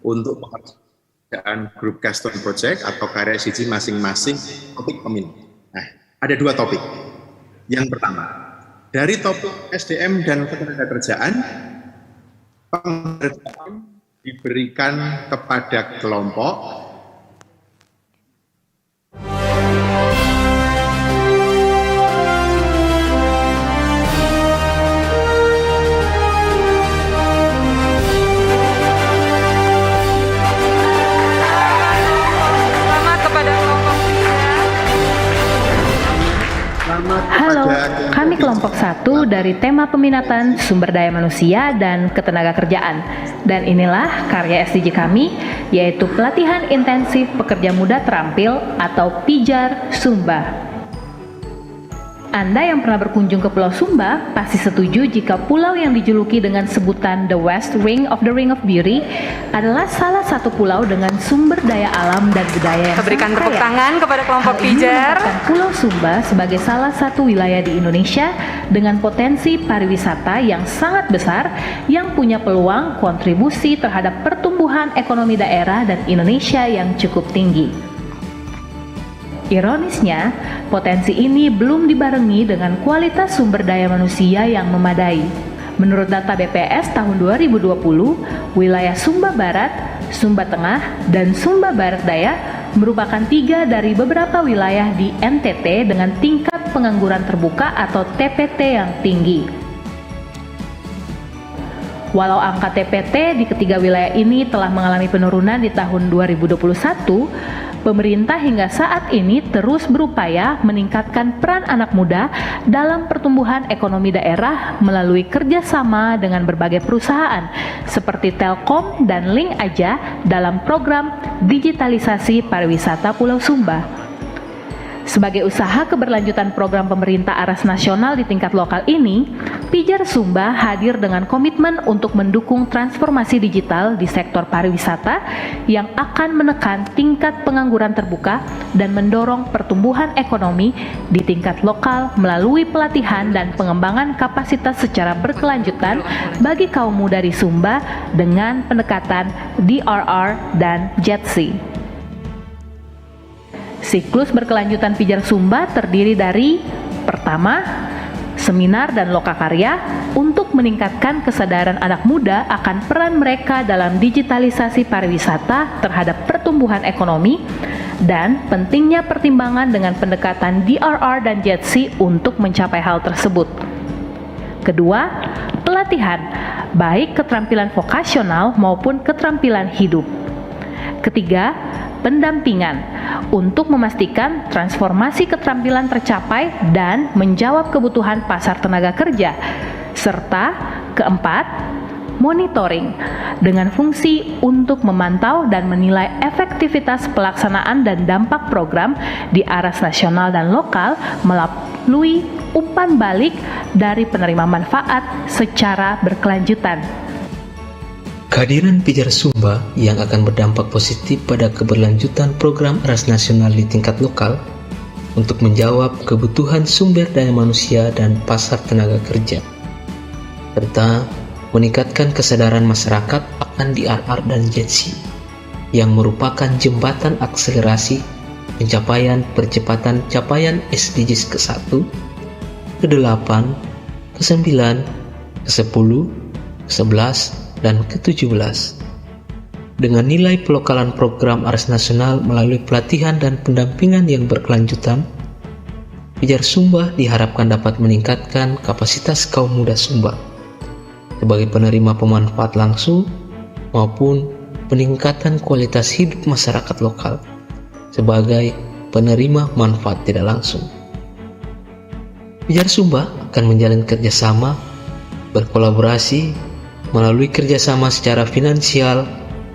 untuk pekerjaan grup Capstone Project atau karya SDG masing-masing topik peminat. Nah, ada 2 topik. Yang pertama, dari topik SDM dan ketenagakerjaan, penghargaan diberikan kepada kelompok Halo, kami kelompok 1 dari tema peminatan sumber daya manusia dan ketenagakerjaan. Dan inilah karya SDG kami, yaitu pelatihan intensif pekerja muda terampil atau PIJAR Sumba. Anda yang pernah berkunjung ke Pulau Sumba pasti setuju jika pulau yang dijuluki dengan sebutan The West Wing of the Ring of Beauty adalah salah satu pulau dengan sumber daya alam dan budaya yang Berikan sangat tepuk kaya. tangan kepada kelompok Hal ini PIJAR. menempatkan Pulau Sumba sebagai salah satu wilayah di Indonesia dengan potensi pariwisata yang sangat besar yang punya peluang kontribusi terhadap pertumbuhan ekonomi daerah dan Indonesia yang cukup tinggi. Ironisnya, potensi ini belum dibarengi dengan kualitas sumber daya manusia yang memadai. Menurut data BPS tahun 2020, wilayah Sumba Barat, Sumba Tengah, dan Sumba Barat Daya merupakan 3 dari beberapa wilayah di NTT dengan tingkat pengangguran terbuka atau TPT yang tinggi. Walau angka TPT di ketiga wilayah ini telah mengalami penurunan di tahun 2021, pemerintah hingga saat ini terus berupaya meningkatkan peran anak muda dalam pertumbuhan ekonomi daerah melalui kerjasama dengan berbagai perusahaan seperti Telkom dan Link Aja dalam program digitalisasi pariwisata Pulau Sumba. Sebagai usaha keberlanjutan program pemerintah aras nasional di tingkat lokal ini, PIJAR Sumba hadir dengan komitmen untuk mendukung transformasi digital di sektor pariwisata yang akan menekan tingkat pengangguran terbuka dan mendorong pertumbuhan ekonomi di tingkat lokal melalui pelatihan dan pengembangan kapasitas secara berkelanjutan bagi kaum muda di Sumba dengan pendekatan DRR dan JETSI. Siklus berkelanjutan PIJAR Sumba terdiri dari pertama, seminar dan lokakarya untuk meningkatkan kesadaran anak muda akan peran mereka dalam digitalisasi pariwisata terhadap pertumbuhan ekonomi dan pentingnya pertimbangan dengan pendekatan DRR dan JETSI untuk mencapai hal tersebut. Kedua, pelatihan baik keterampilan vokasional maupun keterampilan hidup. Ketiga, pendampingan untuk memastikan transformasi keterampilan tercapai dan menjawab kebutuhan pasar tenaga kerja. Serta keempat, monitoring dengan fungsi untuk memantau dan menilai efektivitas pelaksanaan dan dampak program di aras nasional dan lokal melalui umpan balik dari penerima manfaat secara berkelanjutan. Kehadiran Pijar Sumba yang akan berdampak positif pada keberlanjutan program aras nasional di tingkat lokal untuk menjawab kebutuhan sumber daya manusia dan pasar tenaga kerja, serta meningkatkan kesadaran masyarakat akan DRR dan JETSI yang merupakan jembatan akselerasi pencapaian percepatan capaian SDGs ke-1, ke-8, ke-9, ke-10, ke-11, dan ke-17. Dengan nilai pelokalan program aras nasional melalui pelatihan dan pendampingan yang berkelanjutan, Pijar Sumba diharapkan dapat meningkatkan kapasitas kaum muda Sumba sebagai penerima pemanfaat langsung maupun peningkatan kualitas hidup masyarakat lokal sebagai penerima manfaat tidak langsung. Pijar Sumba akan menjalin kerjasama, berkolaborasi melalui kerjasama secara finansial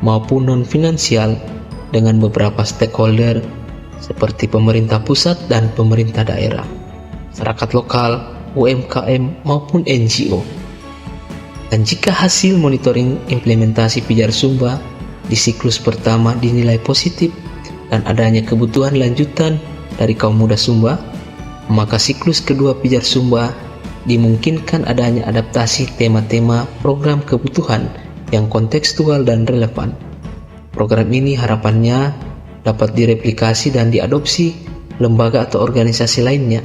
maupun non-finansial dengan beberapa stakeholder seperti pemerintah pusat dan pemerintah daerah, masyarakat lokal, UMKM maupun NGO. Dan jika hasil monitoring implementasi Pijar Sumba di siklus pertama dinilai positif dan adanya kebutuhan lanjutan dari kaum muda Sumba, maka siklus kedua Pijar Sumba dimungkinkan adanya adaptasi tema-tema program kebutuhan yang kontekstual dan relevan. Program ini harapannya dapat direplikasi dan diadopsi lembaga atau organisasi lainnya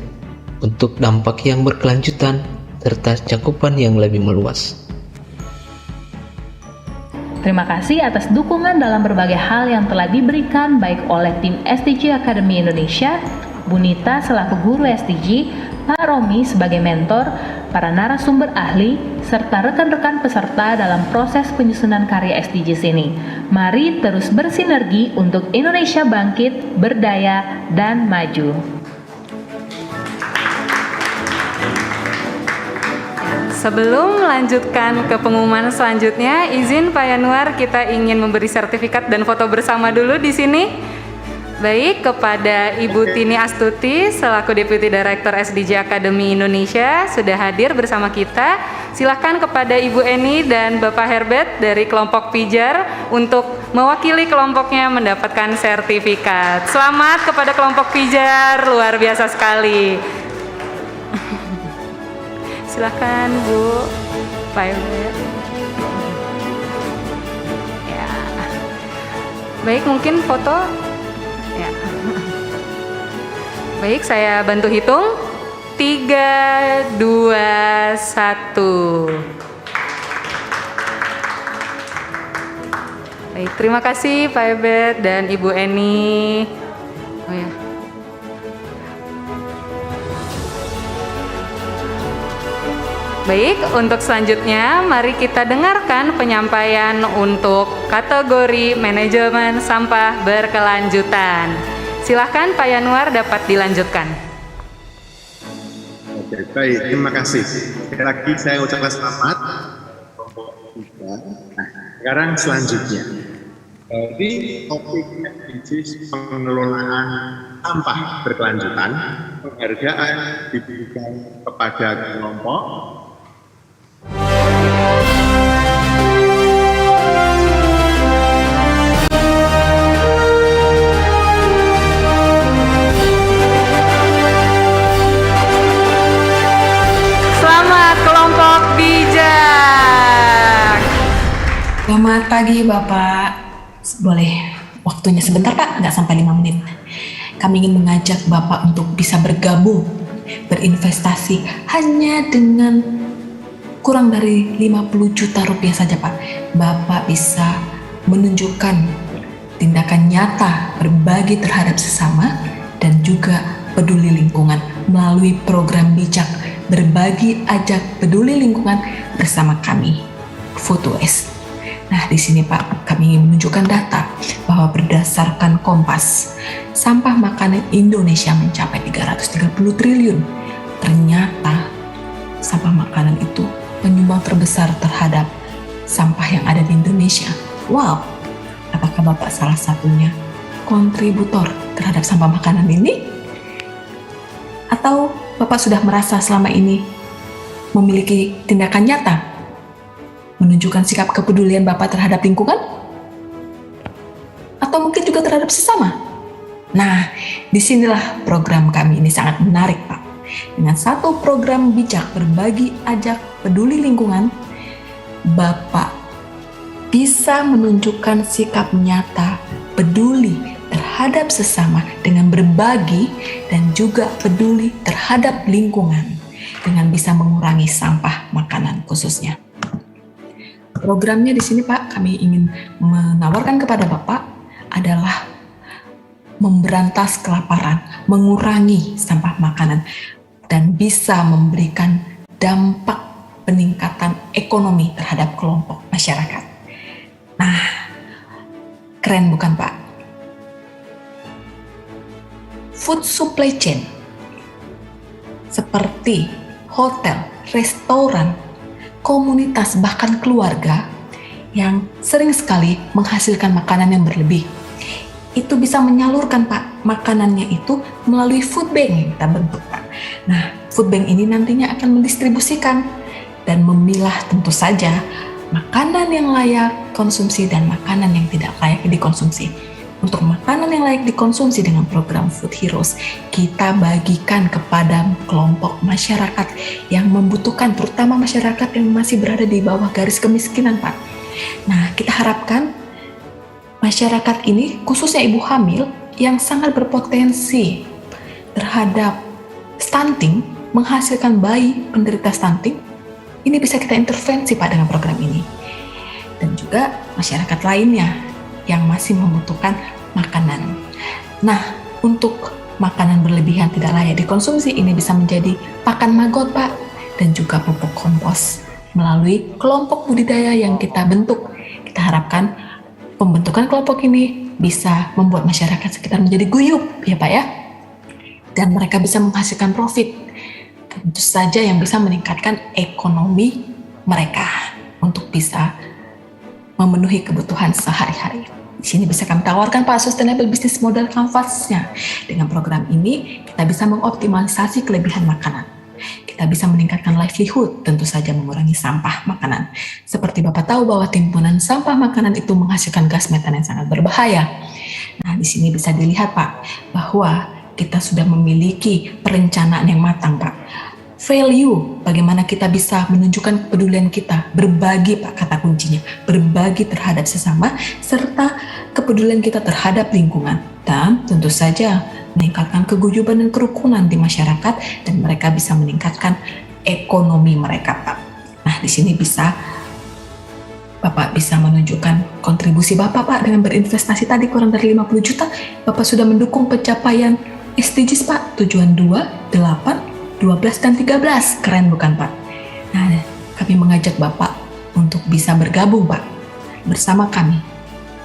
untuk dampak yang berkelanjutan serta cakupan yang lebih meluas. Terima kasih atas dukungan dalam berbagai hal yang telah diberikan baik oleh tim SDG Academy Indonesia, Bu Nita selaku guru SDG, Pak Romi sebagai mentor, para narasumber ahli, serta rekan-rekan peserta dalam proses penyusunan karya SDGs ini. Mari terus bersinergi untuk Indonesia bangkit, berdaya, dan maju. Sebelum melanjutkan ke pengumuman selanjutnya, izin Pak Yanuar, kita ingin memberi sertifikat dan foto bersama dulu di sini. Baik, kepada Ibu Tini Astuti selaku Deputy Director SDG Academy Indonesia sudah hadir bersama kita. Silakan kepada Ibu Eni dan Bapak Herbert dari kelompok Pijar untuk mewakili kelompoknya mendapatkan sertifikat. Selamat kepada kelompok Pijar, luar biasa sekali. Silakan Bu, Pak Herbert. Ya. Baik, mungkin foto. Ya. Baik, saya bantu hitung. 3, 2, 1. Baik, terima kasih Pak Herbert dan Ibu Eni. Oh ya. Baik, untuk selanjutnya mari kita dengarkan penyampaian untuk kategori manajemen sampah berkelanjutan. Silahkan Pak Yanuar dapat dilanjutkan. Oke, baik, terima kasih. Sekali lagi saya ucapkan selamat. Nah, sekarang selanjutnya. Di topik SDGs pengelolaan sampah berkelanjutan, penghargaan diberikan kepada kelompok Selamat pagi Bapak. Boleh waktunya sebentar Pak, nggak sampai 5 menit. Kami ingin mengajak Bapak untuk bisa bergabung, berinvestasi hanya dengan kurang dari 50 juta rupiah saja Pak. Bapak bisa menunjukkan tindakan nyata berbagi terhadap sesama dan juga peduli lingkungan melalui program bijak berbagi ajak peduli lingkungan bersama kami. Food Waste. Nah, di sini Pak, kami ingin menunjukkan data bahwa berdasarkan Kompas, sampah makanan Indonesia mencapai 330 triliun. Ternyata sampah makanan itu penyumbang terbesar terhadap sampah yang ada di Indonesia. Wow, apakah Bapak salah satunya kontributor terhadap sampah makanan ini? Atau Bapak sudah merasa selama ini memiliki tindakan nyata menunjukkan sikap kepedulian Bapak terhadap lingkungan? Atau mungkin juga terhadap sesama? Nah, disinilah program kami ini sangat menarik, Pak. Dengan satu program bijak berbagi ajak peduli lingkungan, Bapak bisa menunjukkan sikap nyata peduli terhadap sesama dengan berbagi dan juga peduli terhadap lingkungan dengan bisa mengurangi sampah makanan khususnya. Programnya di sini Pak, kami ingin menawarkan kepada Bapak adalah memberantas kelaparan, mengurangi sampah makanan, dan bisa memberikan dampak peningkatan ekonomi terhadap kelompok masyarakat. Nah, keren bukan Pak? Food supply chain seperti hotel, restoran, komunitas, bahkan keluarga yang sering sekali menghasilkan makanan yang berlebih. Itu bisa menyalurkan Pak makanannya itu melalui food bank yang kita bentuk Pak. Nah, food bank ini nantinya akan mendistribusikan dan memilah tentu saja makanan yang layak konsumsi dan makanan yang tidak layak dikonsumsi. Untuk makanan yang layak dikonsumsi dengan program Food Heroes, kita bagikan kepada kelompok masyarakat yang membutuhkan, terutama masyarakat yang masih berada di bawah garis kemiskinan, Pak. Nah, kita harapkan masyarakat ini, khususnya ibu hamil, yang sangat berpotensi terhadap stunting, menghasilkan bayi penderita stunting, ini bisa kita intervensi, Pak, dengan program ini. Dan juga masyarakat lainnya yang masih membutuhkan makanan. Nah, untuk makanan berlebihan tidak layak dikonsumsi ini bisa menjadi pakan magot, Pak, dan juga pupuk kompos melalui kelompok budidaya yang kita bentuk. Kita harapkan pembentukan kelompok ini bisa membuat masyarakat sekitar menjadi guyup, ya Pak ya, dan mereka bisa menghasilkan profit. Tentu saja yang bisa meningkatkan ekonomi mereka untuk bisa memenuhi kebutuhan sehari-hari. Di sini bisa kami tawarkan Pak Sustainable Business Model Canvas-nya. Dengan program ini kita bisa mengoptimalisasi kelebihan makanan. Kita bisa meningkatkan livelihood, tentu saja mengurangi sampah makanan. Seperti Bapak tahu bahwa timbunan sampah makanan itu menghasilkan gas metan yang sangat berbahaya. Nah, di sini bisa dilihat Pak bahwa kita sudah memiliki perencanaan yang matang Pak. Value, bagaimana kita bisa menunjukkan kepedulian kita, berbagi Pak kata kuncinya, berbagi terhadap sesama, serta kepedulian kita terhadap lingkungan, dan tentu saja meningkatkan keguyuban dan kerukunan di masyarakat, dan mereka bisa meningkatkan ekonomi mereka Pak. Nah, di sini bisa Bapak bisa menunjukkan kontribusi Bapak Pak dengan berinvestasi tadi kurang dari 50 juta, Bapak sudah mendukung pencapaian SDGs Pak, tujuan 2, 8, 12 dan 13, keren bukan Pak? Nah, kami mengajak Bapak untuk bisa bergabung Pak bersama kami,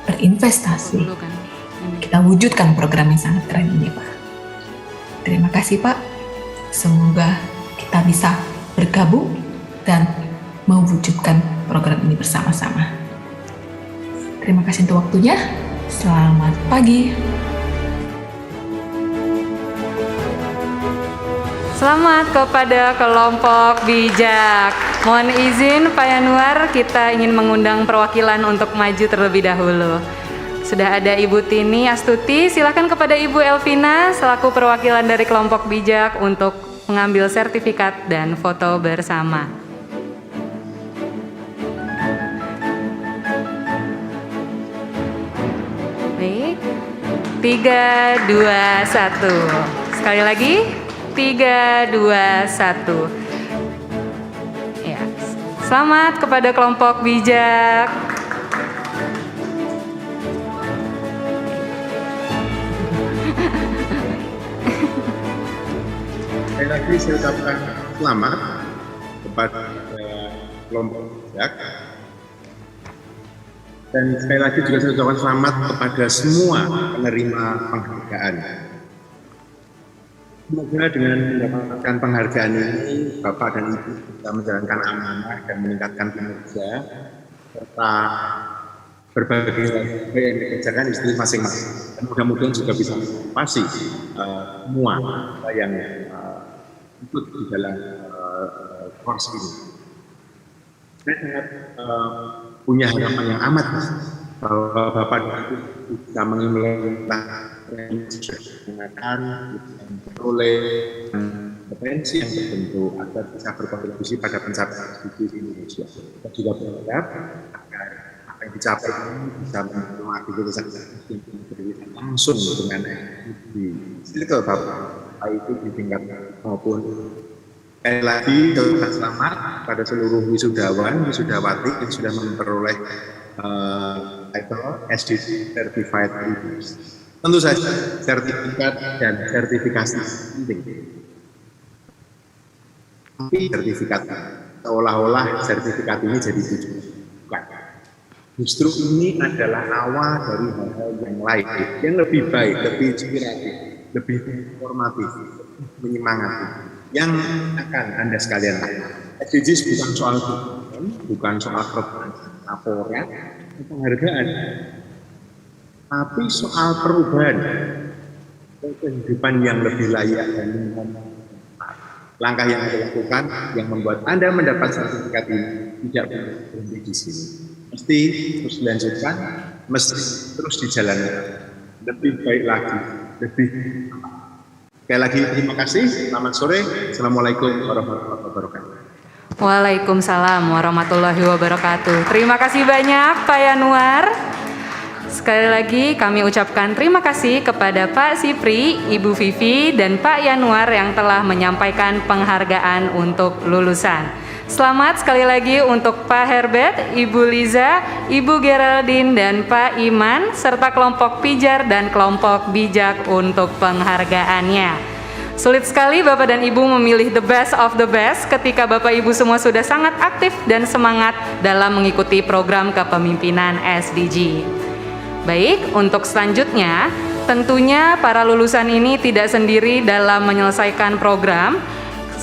berinvestasi. Kita wujudkan program yang sangat keren ini Pak. Terima kasih Pak. Semoga kita bisa bergabung dan mewujudkan program ini bersama-sama. Terima kasih untuk waktunya. Selamat pagi. Selamat kepada kelompok bijak. Mohon izin Pak Yanuar, kita ingin mengundang perwakilan untuk maju terlebih dahulu. Sudah ada Ibu Tini Astuti, silakan kepada Ibu Elvina selaku perwakilan dari kelompok bijak untuk mengambil sertifikat dan foto bersama. Baik, 3, 2, 1. Sekali lagi. 3, 2, 1. Ya. Selamat kepada kelompok bijak. Sekali lagi saya ucapkan selamat kepada kelompok bijak Dan sekali lagi juga saya ucapkan selamat kepada semua penerima penghargaan. Semoga dengan mendapatkan penghargaan ini, Bapak dan Ibu bisa menjalankan amanah dan meningkatkan kinerja, serta berbagai hal yang dikerjakan di sini masing-masing. Dan mudah-mudahan juga bisa memotivasi semua yang ikut di dalam course ini. Saya sangat punya harapan yang amat bahwa Bapak dan Ibu bisa mengimplementasikan oleh kompetensi yang tertentu agar bisa berkontribusi pada pencapaian SDGs di Indonesia. Kita juga berharap agar apa yang dicapai ini bisa membantu aktivitas yang berkaitan langsung dengan di circle Bapak, baik itu di tingkat maupun. Sekali lagi, selamat pada seluruh wisudawan, wisudawati yang sudah memperoleh title SDG Certified Leaders. Tentu saja sertifikat dan sertifikasi penting. Tapi sertifikat seolah-olah sertifikat ini jadi tujuan. Bukan. Justru ini adalah awal dari hal-hal yang lain, yang lebih baik, lebih inspiratif, lebih informatif, menyemangati, yang akan Anda sekalian lakukan. SDGs bukan soal tujuan, bukan soal laporan, penghargaan, tapi soal perubahan kehidupan yang lebih layak dan langkah yang Anda lakukan yang membuat Anda mendapat sertifikat ini tidak berhenti di sini. Mesti terus dilanjutkan, mesti terus dijalankan. Lebih baik lagi, lebih. Sekali lagi terima kasih. Selamat sore. Assalamualaikum warahmatullahi wabarakatuh. Waalaikumsalam warahmatullahi wabarakatuh. Terima kasih banyak Pak Yanuar. Sekali lagi kami ucapkan terima kasih kepada Pak Sipri, Ibu Vivi, dan Pak Yanuar yang telah menyampaikan penghargaan untuk lulusan. Selamat sekali lagi untuk Pak Herbert, Ibu Liza, Ibu Geraldine, dan Pak Iman, serta kelompok pijar dan kelompok bijak untuk penghargaannya. Sulit sekali Bapak dan Ibu memilih the best of the best ketika Bapak Ibu semua sudah sangat aktif dan semangat dalam mengikuti program kepemimpinan SDG. Baik, untuk selanjutnya, tentunya para lulusan ini tidak sendiri dalam menyelesaikan program.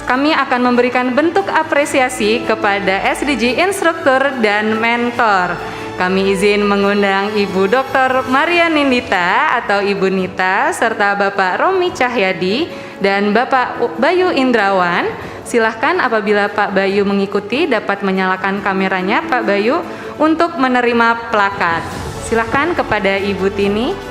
Kami akan memberikan bentuk apresiasi kepada SDG instruktur dan mentor. Kami izin mengundang Ibu Dr. Maria Nindita atau Ibu Nita serta Bapak Romi Cahyadi dan Bapak Bayu Indrawan. Silahkan apabila Pak Bayu mengikuti dapat menyalakan kameranya Pak Bayu untuk menerima plakat. Silahkan kepada Ibu Tini.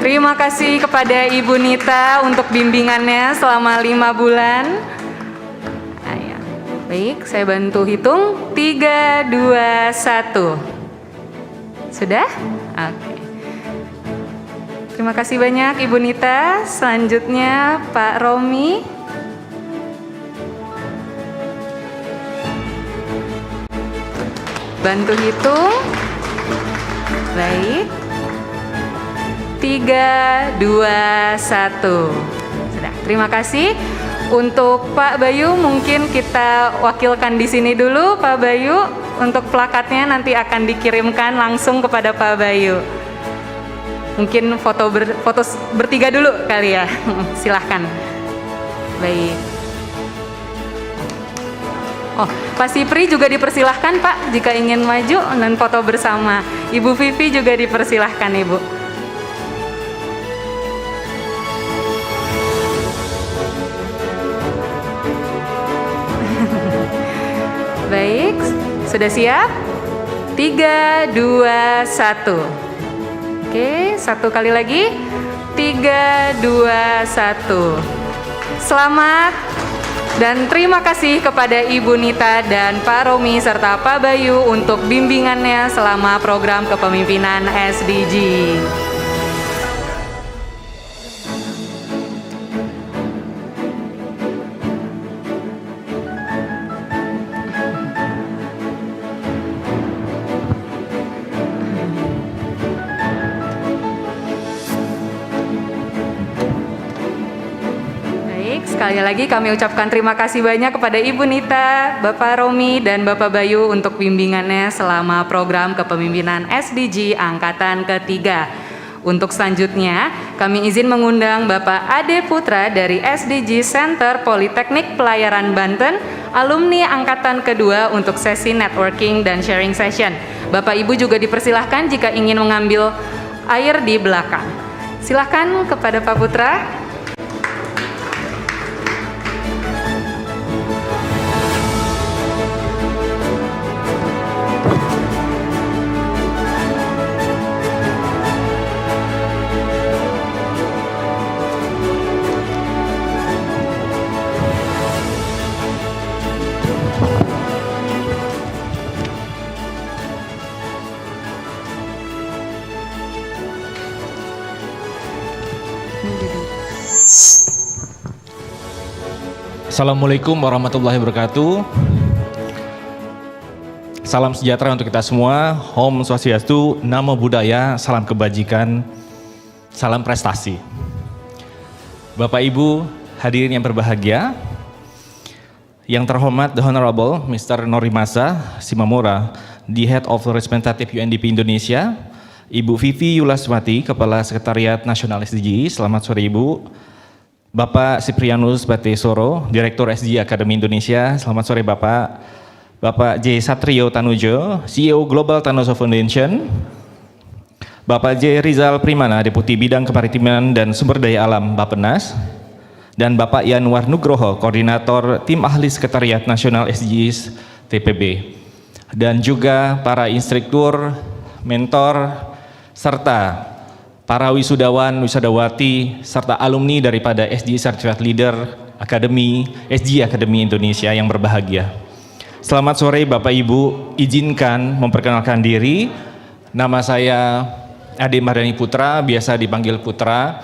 Terima kasih kepada Ibu Nita untuk bimbingannya selama 5 bulan. Baik, saya bantu hitung. 3, 2, 1. Sudah? Oke. Terima kasih banyak Ibu Nita. Selanjutnya Pak Romi. Bantu hitung. Baik. 3, 2, 1. Sudah, terima kasih. Untuk Pak Bayu mungkin kita wakilkan di sini dulu Pak Bayu. Untuk plakatnya nanti akan dikirimkan langsung kepada Pak Bayu. Mungkin foto bertiga dulu kali ya. Silahkan. Baik. Oh, Pak Sipri juga dipersilahkan Pak jika ingin maju dan foto bersama. Ibu Vivi juga dipersilahkan Ibu. Baik, sudah siap? 3, 2, 1. Oke, satu kali lagi. 3, 2, 1. Selamat dan terima kasih kepada Ibu Nita dan Pak Romi serta Pak Bayu untuk bimbingannya selama program kepemimpinan SDG. Baik, sekali lagi kami ucapkan terima kasih banyak kepada Ibu Nita, Bapak Romi, dan Bapak Bayu untuk bimbingannya selama program kepemimpinan SDG Angkatan Ketiga. Untuk selanjutnya, kami izin mengundang Bapak Ade Putra dari SDG Center Politeknik Pelayaran Banten, alumni Angkatan Kedua untuk sesi networking dan sharing session. Bapak Ibu juga dipersilahkan jika ingin mengambil air di belakang. Silahkan kepada Pak Putra. Assalamualaikum warahmatullahi wabarakatuh. Salam sejahtera untuk kita semua. Om Swastiastu, Namo Buddhaya, salam kebajikan, salam prestasi. Bapak Ibu hadirin yang berbahagia, yang terhormat The Honorable Mr. Norimasa Simamura, the Head of Representative UNDP Indonesia, Ibu Vivi Yulaswati, Kepala Sekretariat Nasional SDG, selamat sore Ibu. Bapak Siprianus Batesoro, Direktur SDG Akademi Indonesia, selamat sore Bapak. Bapak J. Satrio Tanujo, CEO Global Tanozo Foundation. Bapak J. Rizal Primana, Deputi Bidang Kemaritiman dan Sumber Daya Alam Bappenas. Dan Bapak Yanwar Nugroho, Koordinator Tim Ahli Sekretariat Nasional SDGs TPB. Dan juga para instruktur, mentor, serta para wisudawan, wisudawati, serta alumni daripada SDG Certified Leader Academy, SDG Akademi Indonesia yang berbahagia. Selamat sore Bapak Ibu, izinkan memperkenalkan diri. Nama saya Ade Mardhani Putra, biasa dipanggil Putra.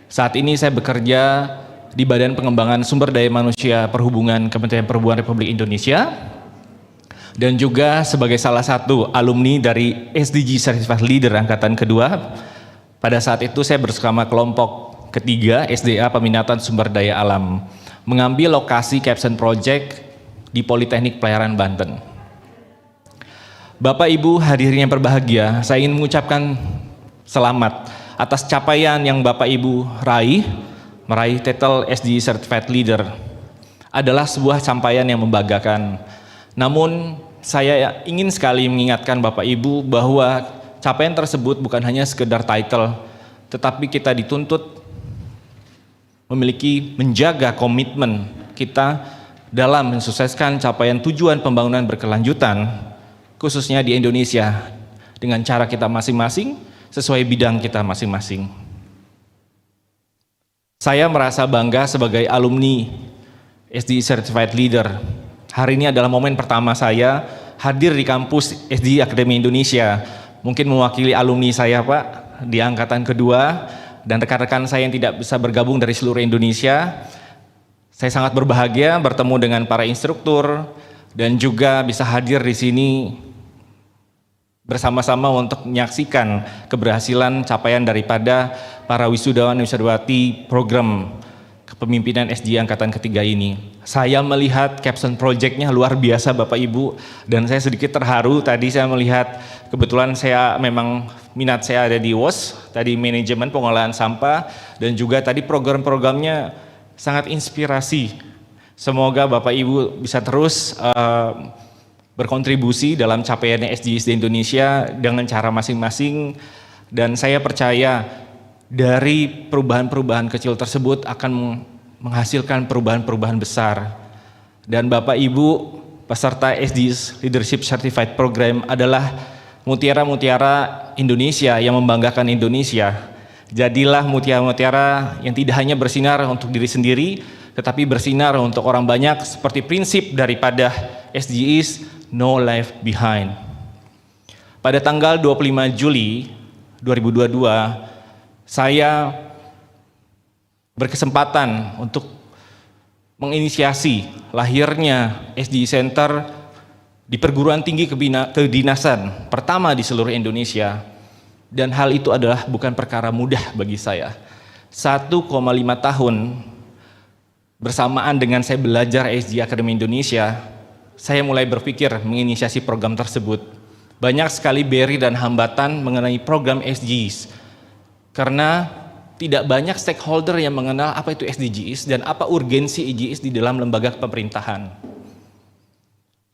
Saat ini saya bekerja di Badan Pengembangan Sumber Daya Manusia Perhubungan Kementerian Perhubungan Republik Indonesia. Dan juga sebagai salah satu alumni dari SDG Certified Leader Angkatan Kedua. Pada saat itu saya bersama kelompok ketiga SDA Peminatan Sumber Daya Alam mengambil lokasi capstone project di Politeknik Pelayaran Banten. Bapak Ibu hadirin yang berbahagia, saya ingin mengucapkan selamat atas capaian yang Bapak Ibu meraih titel SDG Certified Leader adalah sebuah capaian yang membanggakan. Namun saya ingin sekali mengingatkan Bapak Ibu bahwa capaian tersebut bukan hanya sekedar title, tetapi kita dituntut menjaga komitmen kita dalam mensukseskan capaian tujuan pembangunan berkelanjutan, khususnya di Indonesia, dengan cara kita masing-masing, sesuai bidang kita masing-masing. Saya merasa bangga sebagai alumni SDG Certified Leader. Hari ini adalah momen pertama saya hadir di kampus SDG Akademi Indonesia. Mungkin mewakili alumni saya Pak di angkatan kedua dan rekan-rekan saya yang tidak bisa bergabung dari seluruh Indonesia. Saya sangat berbahagia bertemu dengan para instruktur dan juga bisa hadir di sini bersama-sama untuk menyaksikan keberhasilan capaian daripada para wisudawan wisudawati program kepemimpinan SDG Angkatan Ketiga ini. Saya melihat capstone project-nya luar biasa Bapak Ibu, dan saya sedikit terharu tadi saya melihat, kebetulan saya memang minat saya ada di WOS, tadi manajemen pengolahan sampah, dan juga tadi program-programnya sangat inspirasi. Semoga Bapak Ibu bisa terus berkontribusi dalam capaian SDGs di Indonesia dengan cara masing-masing, dan saya percaya dari perubahan-perubahan kecil tersebut akan menghasilkan perubahan-perubahan besar. Dan Bapak Ibu peserta SDGs Leadership Certified Program adalah mutiara-mutiara Indonesia yang membanggakan Indonesia. Jadilah mutiara-mutiara yang tidak hanya bersinar untuk diri sendiri, tetapi bersinar untuk orang banyak seperti prinsip daripada SDGs No Left Behind. Pada tanggal 25 Juli 2022, saya berkesempatan untuk menginisiasi lahirnya SDG Center di perguruan tinggi kedinasan pertama di seluruh Indonesia, dan hal itu adalah bukan perkara mudah bagi saya. 1,5 tahun bersamaan dengan saya belajar SDG Akademi Indonesia, saya mulai berpikir menginisiasi program tersebut. Banyak sekali barrier dan hambatan mengenai program SDGs, karena tidak banyak stakeholder yang mengenal apa itu SDGs dan apa urgensi SDGs di dalam lembaga pemerintahan.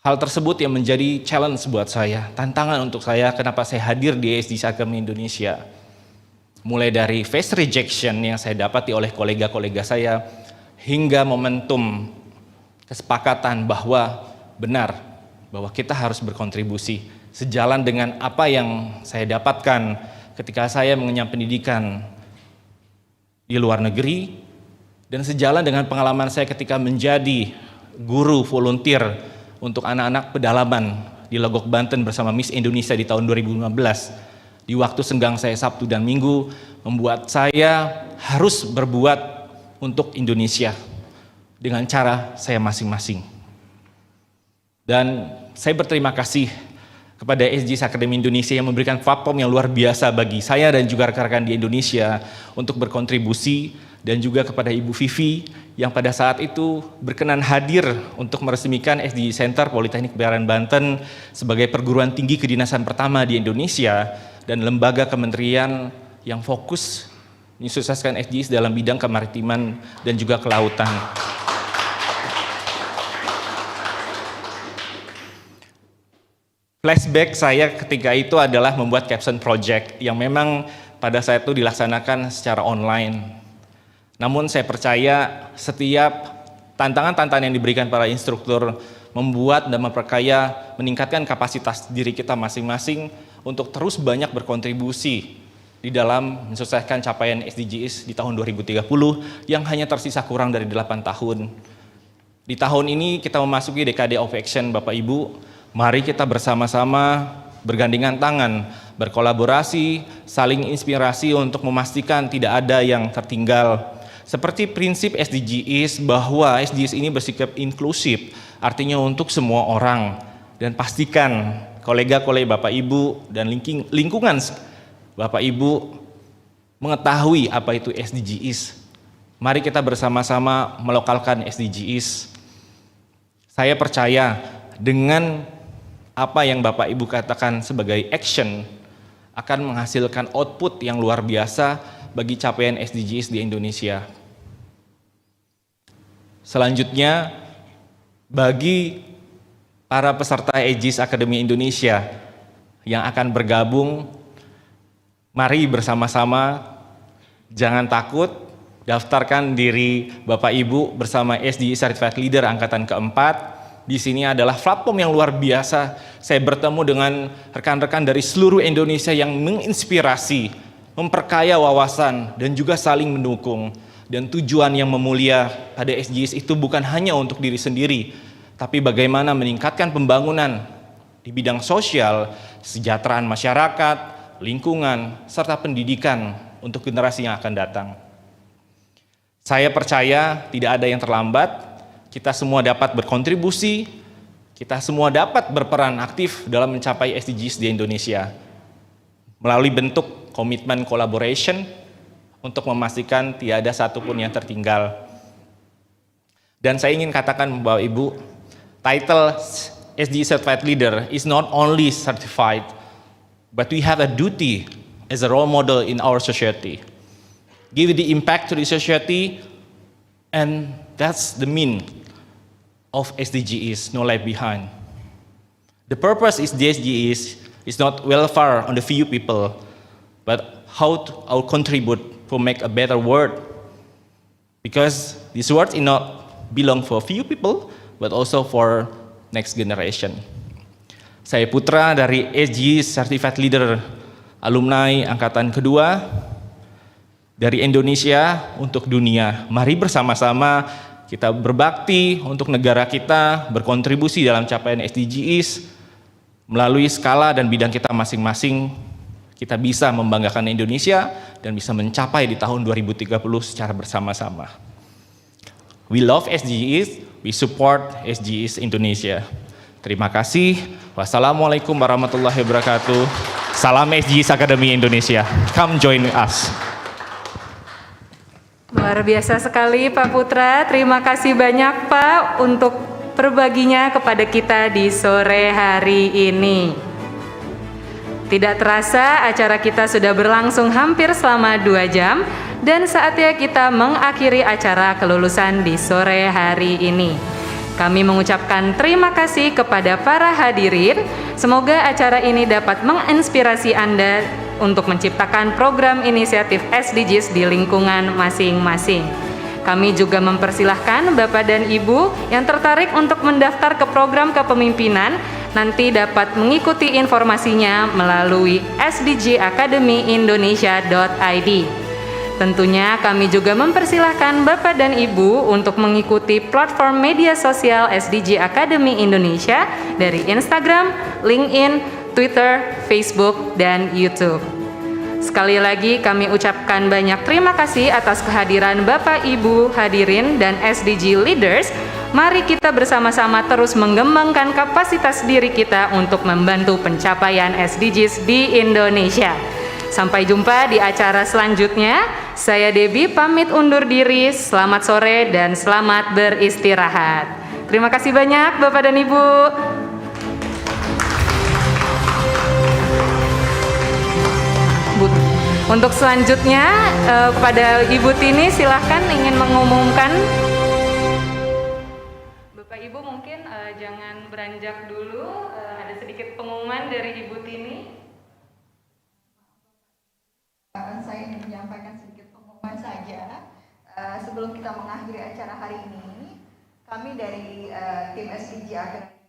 Hal tersebut yang menjadi challenge buat saya, tantangan untuk saya kenapa saya hadir di SDGs Akademi Indonesia. Mulai dari face rejection yang saya dapati oleh kolega-kolega saya, hingga momentum kesepakatan bahwa benar, bahwa kita harus berkontribusi sejalan dengan apa yang saya dapatkan ketika saya mengenyam pendidikan di luar negeri, dan sejalan dengan pengalaman saya ketika menjadi guru volunteer untuk anak-anak pedalaman di Legok, Banten bersama Miss Indonesia di tahun 2015. Di waktu senggang saya Sabtu dan Minggu, membuat saya harus berbuat untuk Indonesia dengan cara saya masing-masing. Dan saya berterima kasih kepada SDGs Akademi Indonesia yang memberikan platform yang luar biasa bagi saya dan juga rekan-rekan di Indonesia untuk berkontribusi, dan juga kepada Ibu Vivi yang pada saat itu berkenan hadir untuk meresmikan SDG Center Politeknik Bayaran Banten sebagai perguruan tinggi kedinasan pertama di Indonesia dan lembaga kementerian yang fokus mensukseskan SDGs dalam bidang kemaritiman dan juga kelautan. Flashback saya ketika itu adalah membuat caption project yang memang pada saat itu dilaksanakan secara online. Namun saya percaya setiap tantangan-tantangan yang diberikan para instruktur membuat dan memperkaya, meningkatkan kapasitas diri kita masing-masing untuk terus banyak berkontribusi di dalam mensukseskan capaian SDGs di tahun 2030 yang hanya tersisa kurang dari 8 tahun. Di tahun ini kita memasuki dekade of action, Bapak Ibu. Mari kita bersama-sama bergandengan tangan, berkolaborasi, saling inspirasi untuk memastikan tidak ada yang tertinggal. Seperti prinsip SDGs bahwa SDGs ini bersikap inklusif, artinya untuk semua orang. Dan pastikan kolega-kolega Bapak Ibu dan lingkungan Bapak Ibu mengetahui apa itu SDGs. Mari kita bersama-sama melokalkan SDGs. Saya percaya dengan apa yang Bapak Ibu katakan sebagai action akan menghasilkan output yang luar biasa bagi capaian SDGs di Indonesia. Selanjutnya, bagi para peserta SDGs Akademi Indonesia yang akan bergabung, mari bersama-sama, jangan takut, daftarkan diri Bapak Ibu bersama SDG Certified Leader Angkatan keempat. Di sini adalah platform yang luar biasa. Saya bertemu dengan rekan-rekan dari seluruh Indonesia yang menginspirasi, memperkaya wawasan, dan juga saling mendukung. Dan tujuan yang memulia pada SDGs itu bukan hanya untuk diri sendiri, tapi bagaimana meningkatkan pembangunan di bidang sosial, kesejahteraan masyarakat, lingkungan, serta pendidikan untuk generasi yang akan datang. Saya percaya tidak ada yang terlambat. Kita semua dapat berkontribusi, kita semua dapat berperan aktif dalam mencapai SDGs di Indonesia melalui bentuk komitmen collaboration untuk memastikan tiada satupun yang tertinggal. Dan saya ingin katakan Bapak Ibu, title SDG Certified Leader is not only certified, but we have a duty as a role model in our society. Give the impact to the society, and that's the mean of SDGs, no life behind. The purpose is the SDGs is not welfare on the few people, but how to contribute to make a better world. Because this world is not belong for few people, but also for next generation. Saya Putra dari SDGs Certified Leader Alumni Angkatan Kedua dari Indonesia untuk dunia. Mari bersama-sama kita berbakti untuk negara kita, berkontribusi dalam capaian SDGs, melalui skala dan bidang kita masing-masing, kita bisa membanggakan Indonesia dan bisa mencapai di tahun 2030 secara bersama-sama. We love SDGs, we support SDGs Indonesia. Terima kasih. Wassalamualaikum warahmatullahi wabarakatuh. Salam SDGs Akademi Indonesia. Come join us. Luar biasa sekali Pak Putra. Terima kasih banyak Pak untuk berbaginya kepada kita di sore hari ini. Tidak terasa acara kita sudah berlangsung hampir selama 2 jam dan saatnya kita mengakhiri acara kelulusan di sore hari ini. Kami mengucapkan terima kasih kepada para hadirin. Semoga acara ini dapat menginspirasi Anda untuk menciptakan program inisiatif SDGs di lingkungan masing-masing. Kami juga mempersilahkan Bapak dan Ibu yang tertarik untuk mendaftar ke program kepemimpinan nanti dapat mengikuti informasinya melalui sdgacademyindonesia.id. Tentunya kami juga mempersilahkan Bapak dan Ibu untuk mengikuti platform media sosial SDG Academy Indonesia dari Instagram, LinkedIn, Twitter, Facebook, dan YouTube. Sekali lagi kami ucapkan banyak terima kasih atas kehadiran Bapak Ibu hadirin dan SDG Leaders. Mari kita bersama-sama terus mengembangkan kapasitas diri kita untuk membantu pencapaian SDGs di Indonesia. Sampai jumpa di acara selanjutnya. Saya Debbie pamit undur diri. Selamat sore dan selamat beristirahat. Terima kasih banyak Bapak dan Ibu. Untuk selanjutnya kepada Ibu Tini silahkan ingin mengumumkan. Bapak Ibu mungkin jangan beranjak dulu, ada sedikit pengumuman dari Ibu Tini. Saya ingin menyampaikan sedikit pengumuman saja. Sebelum kita mengakhiri acara hari ini, kami dari tim SDG Academy